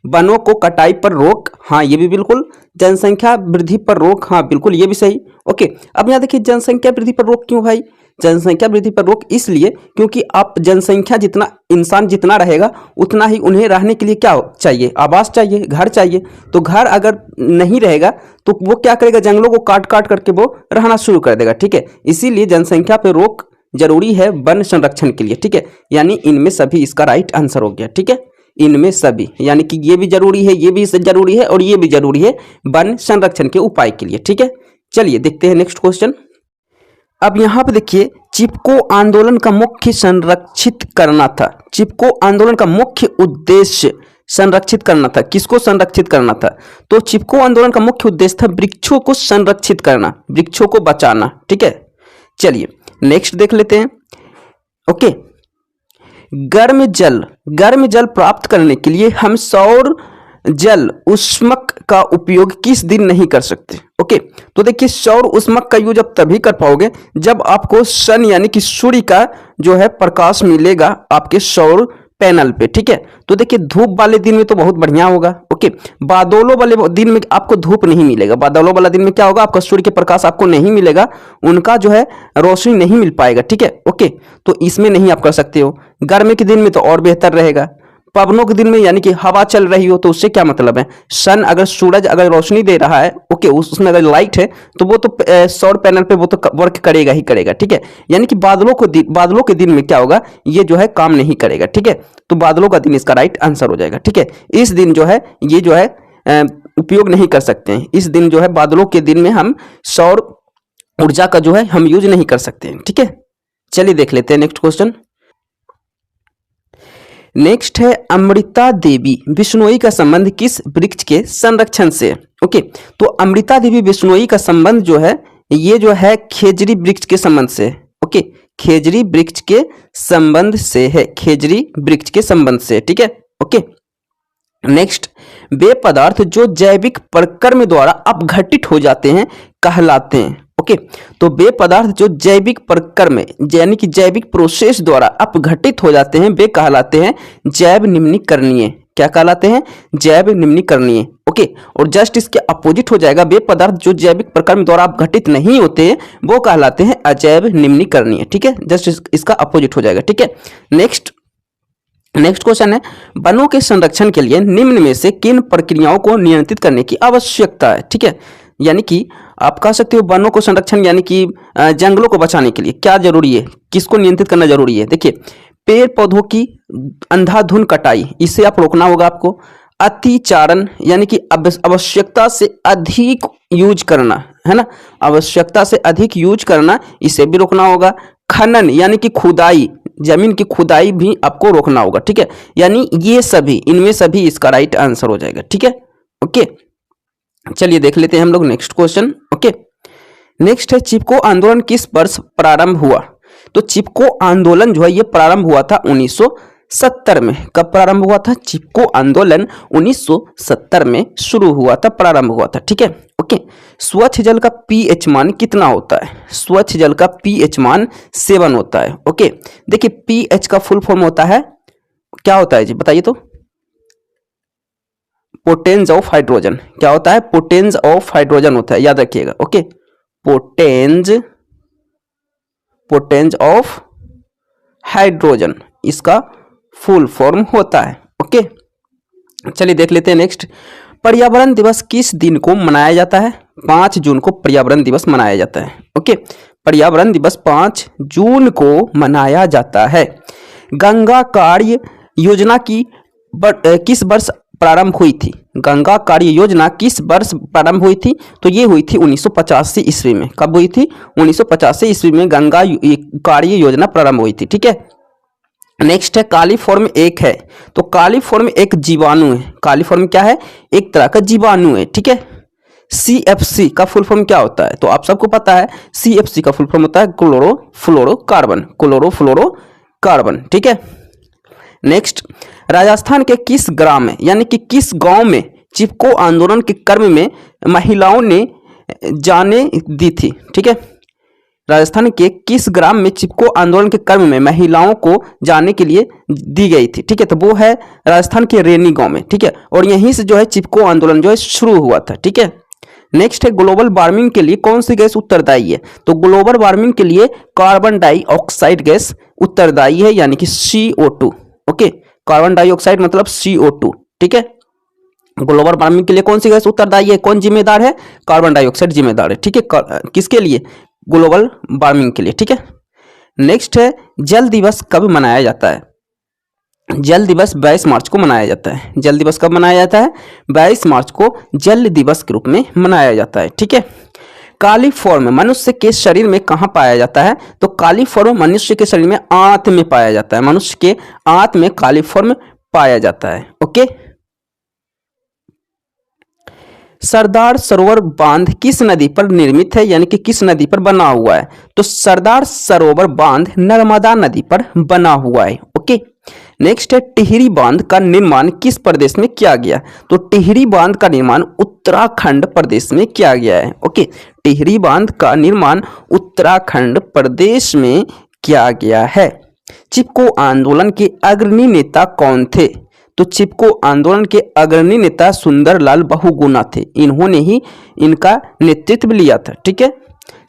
वनों को कटाई पर रोक, हाँ ये भी बिल्कुल। जनसंख्या वृद्धि पर रोक, हाँ बिल्कुल ये भी सही। ओके, अब यहाँ देखिए जनसंख्या वृद्धि पर रोक क्यों भाई? जनसंख्या वृद्धि पर रोक इसलिए क्योंकि आप जनसंख्या जितना, इंसान जितना रहेगा उतना ही उन्हें रहने के लिए क्या चाहिए, आवास चाहिए, घर चाहिए। तो घर अगर नहीं रहेगा तो वो क्या करेगा, जंगलों को काट काट करके वो रहना शुरू कर देगा। ठीक है, इसीलिए जनसंख्या पर रोक जरूरी है वन संरक्षण के लिए। ठीक है, यानी इनमें सभी इसका राइट आंसर हो गया। ठीक है, इनमें सभी, यानी कि ये भी जरूरी है, ये भी जरूरी है और ये भी जरूरी है वन संरक्षण के उपाय के लिए। ठीक है, चलिए देखते हैं नेक्स्ट क्वेश्चन। अब यहाँ पे देखिए, चिपको आंदोलन का मुख्य संरक्षित करना था। चिपको आंदोलन का मुख्य उद्देश्य संरक्षित करना था। किसको संरक्षित करना था? तो चिपको आंदोलन का मुख्य उद्देश्य था वृक्षों को संरक्षित करना, वृक्षों को बचाना। ठीक है, चलिए नेक्स्ट देख लेते हैं। ओके, गर्म जल प्राप्त करने के लिए हम सौर जल उष्मक का उपयोग किस दिन नहीं कर सकते? ओके, तो देखिए सौर उष्मक का यूज आप तभी कर पाओगे जब आपको सन यानी कि सूर्य का जो है प्रकाश मिलेगा आपके सौर पैनल पे। ठीक है, तो देखिए धूप वाले दिन में तो बहुत बढ़िया होगा। ओके, बादलों वाले दिन में आपको धूप नहीं मिलेगा। बादलों वाला दिन में क्या होगा, आपका सूर्य के प्रकाश आपको नहीं मिलेगा, उनका जो है रोशनी नहीं मिल पाएगा। ठीक है, ओके, तो इसमें नहीं आप कर सकते हो। गर्मी के दिन में तो और बेहतर रहेगा। पवनों के दिन में यानी कि हवा चल रही हो तो उससे क्या मतलब है, सन अगर सूरज अगर रोशनी दे रहा है, ओके, उसमें अगर लाइट है तो वो तो सौर पैनल पे वो तो वर्क करेगा ही करेगा। ठीक है, यानी कि बादलों के दिन में क्या होगा, ये जो है काम नहीं करेगा। ठीक है, तो बादलों का दिन इसका राइट आंसर हो जाएगा। ठीक है, इस दिन जो है ये जो है उपयोग नहीं कर सकते हैं। इस दिन जो है बादलों के दिन में हम सौर ऊर्जा का जो है हम यूज नहीं कर सकते हैं। ठीक है, चलिए देख लेते हैं नेक्स्ट क्वेश्चन। नेक्स्ट है अमृता देवी बिश्नोई का संबंध किस वृक्ष के संरक्षण से है? ओके, तो अमृता देवी बिश्नोई का संबंध जो है ये जो है खेजड़ी वृक्ष के संबंध से है। ओके, खेजड़ी वृक्ष के संबंध से है, खेजड़ी वृक्ष के संबंध से। ठीक है, ओके। नेक्स्ट, वे पदार्थ जो जैविक प्रक्रम द्वारा अपघटित हो जाते हैं कहलाते हैं। ओके, तो वे पदार्थ जो जैविक प्रक्रम यानी कि जैविक प्रोसेस द्वारा अपघटित हो जाते हैं वे कहलाते हैं जैव निम्नीकरणीय। क्या कहलाते हैं? जैव निम्नीकरणीय। ओके, और जस्ट इसके अपोजिट हो जाएगा, वे पदार्थ जो जैविक प्रक्रम द्वारा अपघटित नहीं होते हैं वो कहलाते हैं अजैव निम्नीकरणीय। ठीक है, जस्ट इसका अपोजिट हो जाएगा। ठीक है, नेक्स्ट क्वेश्चन है, वनों के संरक्षण के लिए निम्न में से किन प्रक्रियाओं को नियंत्रित करने की आवश्यकता है? ठीक है, यानी कि आप कह सकते हो वनों को संरक्षण यानी कि जंगलों को बचाने के लिए क्या जरूरी है, किसको नियंत्रित करना जरूरी है? देखिए, पेड़ पौधों की अंधाधुंध कटाई, इसे आप रोकना होगा आपको। अतिचारण यानी कि आवश्यकता से अधिक यूज करना, है ना, आवश्यकता से अधिक यूज करना, इसे भी रोकना होगा। खनन यानी कि खुदाई, जमीन की खुदाई भी आपको रोकना होगा। ठीक है, यानी ये सभी, इनमें सभी इसका राइट आंसर हो जाएगा। ठीक है, ओके, चलिए देख लेते हैं हम लोग नेक्स्ट क्वेश्चन। ओके, नेक्स्ट है चिपको आंदोलन किस वर्ष प्रारंभ हुआ? तो चिपको आंदोलन जो है ये प्रारंभ हुआ था 1970 में। कब प्रारंभ हुआ था? चिपको आंदोलन 1970 में शुरू हुआ था, प्रारंभ हुआ था। ठीक है, ओके। स्वच्छ जल का पीएच मान कितना होता है? स्वच्छ जल का पीएच मान 7 होता है। ओके, देखिए पीएच का फुल फॉर्म होता है, क्या होता है जी बताइए तो? Potence of hydrogen. क्या होता है? पोटेंस ऑफ हाइड्रोजन होता है, याद रखिएगा। ओके, पोटेंस ऑफ हाइड्रोजन इसका फुल फॉर्म होता है। ओके, चलिए देख लेते हैं नेक्स्ट। पर्यावरण दिवस किस दिन को मनाया जाता है? 5 जून को पर्यावरण दिवस मनाया जाता है। ओके, पर्यावरण दिवस 5 जून को मनाया जाता है। गंगा कार्य योजना की किस वर्ष प्रारंभ हुई थी? गंगा कार्य योजना किस वर्ष प्रारंभ हुई थी? तो ये हुई थी 1985 ईस्वी में। कब हुई थी? 1985 ईस्वी में गंगा कार्य योजना प्रारंभ हुई थी। ठीक है, नेक्स्ट है कालीफॉर्म एक है, तो कालीफॉर्म एक जीवाणु है। कालीफॉर्म क्या है? एक तरह का जीवाणु है। ठीक है, CFC का फुल फॉर्म क्या होता है? तो आप सबको पता है CFC का फुल फॉर्म होता है क्लोरोफ्लोरोकार्बन। ठीक है, नेक्स्ट, राजस्थान के किस ग्राम में यानी कि किस गांव में चिपको आंदोलन के क्रम में महिलाओं ने जाने दी थी? ठीक है, राजस्थान के किस ग्राम में चिपको आंदोलन के क्रम में महिलाओं को जाने के लिए दी गई थी? ठीक है, तो वो है राजस्थान के रेनी गांव में। ठीक है, और यहीं से जो है चिपको आंदोलन जो है शुरू हुआ था। ठीक है, नेक्स्ट है ग्लोबल वार्मिंग के लिए कौन सी गैस उत्तरदायी है? तो ग्लोबल वार्मिंग के लिए कार्बन डाइऑक्साइड गैस उत्तरदायी है, यानी कि CO2। ओके, कार्बन डाइऑक्साइड मतलब CO2। ठीक है, ग्लोबल वार्मिंग के लिए कौन सी गैस उत्तरदायी है? कौन जिम्मेदार है? कार्बन डाइऑक्साइड जिम्मेदार है। ठीक है, किसके लिए? ग्लोबल वार्मिंग के लिए। ठीक है, नेक्स्ट है जल दिवस कब मनाया जाता है? जल दिवस 22 मार्च को मनाया जाता है। जल दिवस कब मनाया जाता है? 22 मार्च को जल दिवस के रूप में मनाया जाता है। ठीक है, कालीफॉर्म मनुष्य के शरीर में कहाँ पाया जाता है? तो कालीफॉर्म मनुष्य के शरीर में आंत में पाया जाता है। मनुष्य के आंत में कालीफॉर्म पाया जाता है। ओके, सरदार सरोवर बांध किस नदी पर निर्मित है, यानी कि किस नदी पर बना हुआ है? तो सरदार सरोवर बांध नर्मदा नदी पर बना हुआ है। ओके, नेक्स्ट है टिहरी बांध का निर्माण किस प्रदेश में किया गया? तो टिहरी बांध का निर्माण उत्तराखंड प्रदेश में किया गया है। ओके, टिहरी बांध का निर्माण उत्तराखंड प्रदेश में किया गया है। चिपको आंदोलन के अग्रणी नेता कौन थे? तो चिपको आंदोलन के अग्रणी नेता सुंदरलाल बहुगुणा थे। इन्होंने ही इनका नेतृत्व लिया था। ठीक है,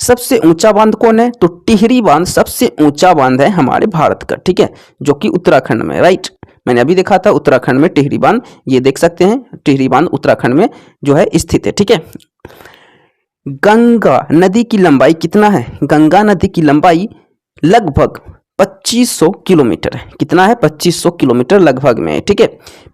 सबसे ऊंचा बांध कौन है? तो टिहरी बांध सबसे ऊंचा बांध है हमारे भारत का। ठीक है, जो कि उत्तराखंड में, राइट, मैंने अभी देखा था उत्तराखंड में टिहरी बांध, ये देख सकते हैं टिहरी बांध उत्तराखंड में जो है स्थित है। ठीक है, गंगा नदी की लंबाई कितना है? गंगा नदी की लंबाई लगभग 2500 किलोमीटर है। कितना है? 2500 किलोमीटर लगभग में है। ठीक है,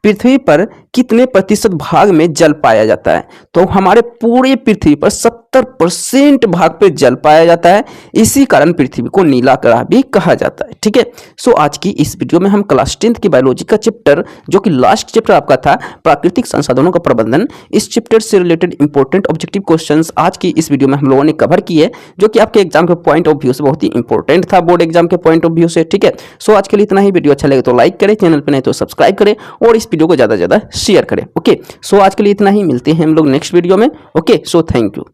पृथ्वी पर कितने प्रतिशत भाग में जल पाया जाता है? तो हमारे पूरे पृथ्वी पर 70% भाग पे जल पाया जाता है। इसी कारण पृथ्वी को नीला ग्रह भी कहा जाता है। ठीक है, सो आज की इस वीडियो में हम क्लास 10th की बायोलॉजी का चैप्टर, जो कि लास्ट चैप्टर आपका था प्राकृतिक संसाधनों का प्रबंधन, इस चैप्टर से रिलेटेड इंपॉर्टेंट ऑब्जेक्टिव क्वेश्चंस आज की इस वीडियो में हम लोगों ने कवर किए, जो कि आपके एग्जाम के पॉइंट ऑफ व्यू से बहुत ही इंपॉर्टेंट था, बोर्ड एग्जाम के पॉइंट ऑफ व्यू से। ठीक है, सो आज के लिए इतना ही। वीडियो अच्छा लगे तो लाइक करें, चैनल पर नहीं तो सब्सक्राइब करें और इस वीडियो को ज्यादा से ज्यादा शेयर करें। ओके, सो आज के लिए इतना ही। मिलते हैं हम लोग नेक्स्ट वीडियो में। Okay, so thank you.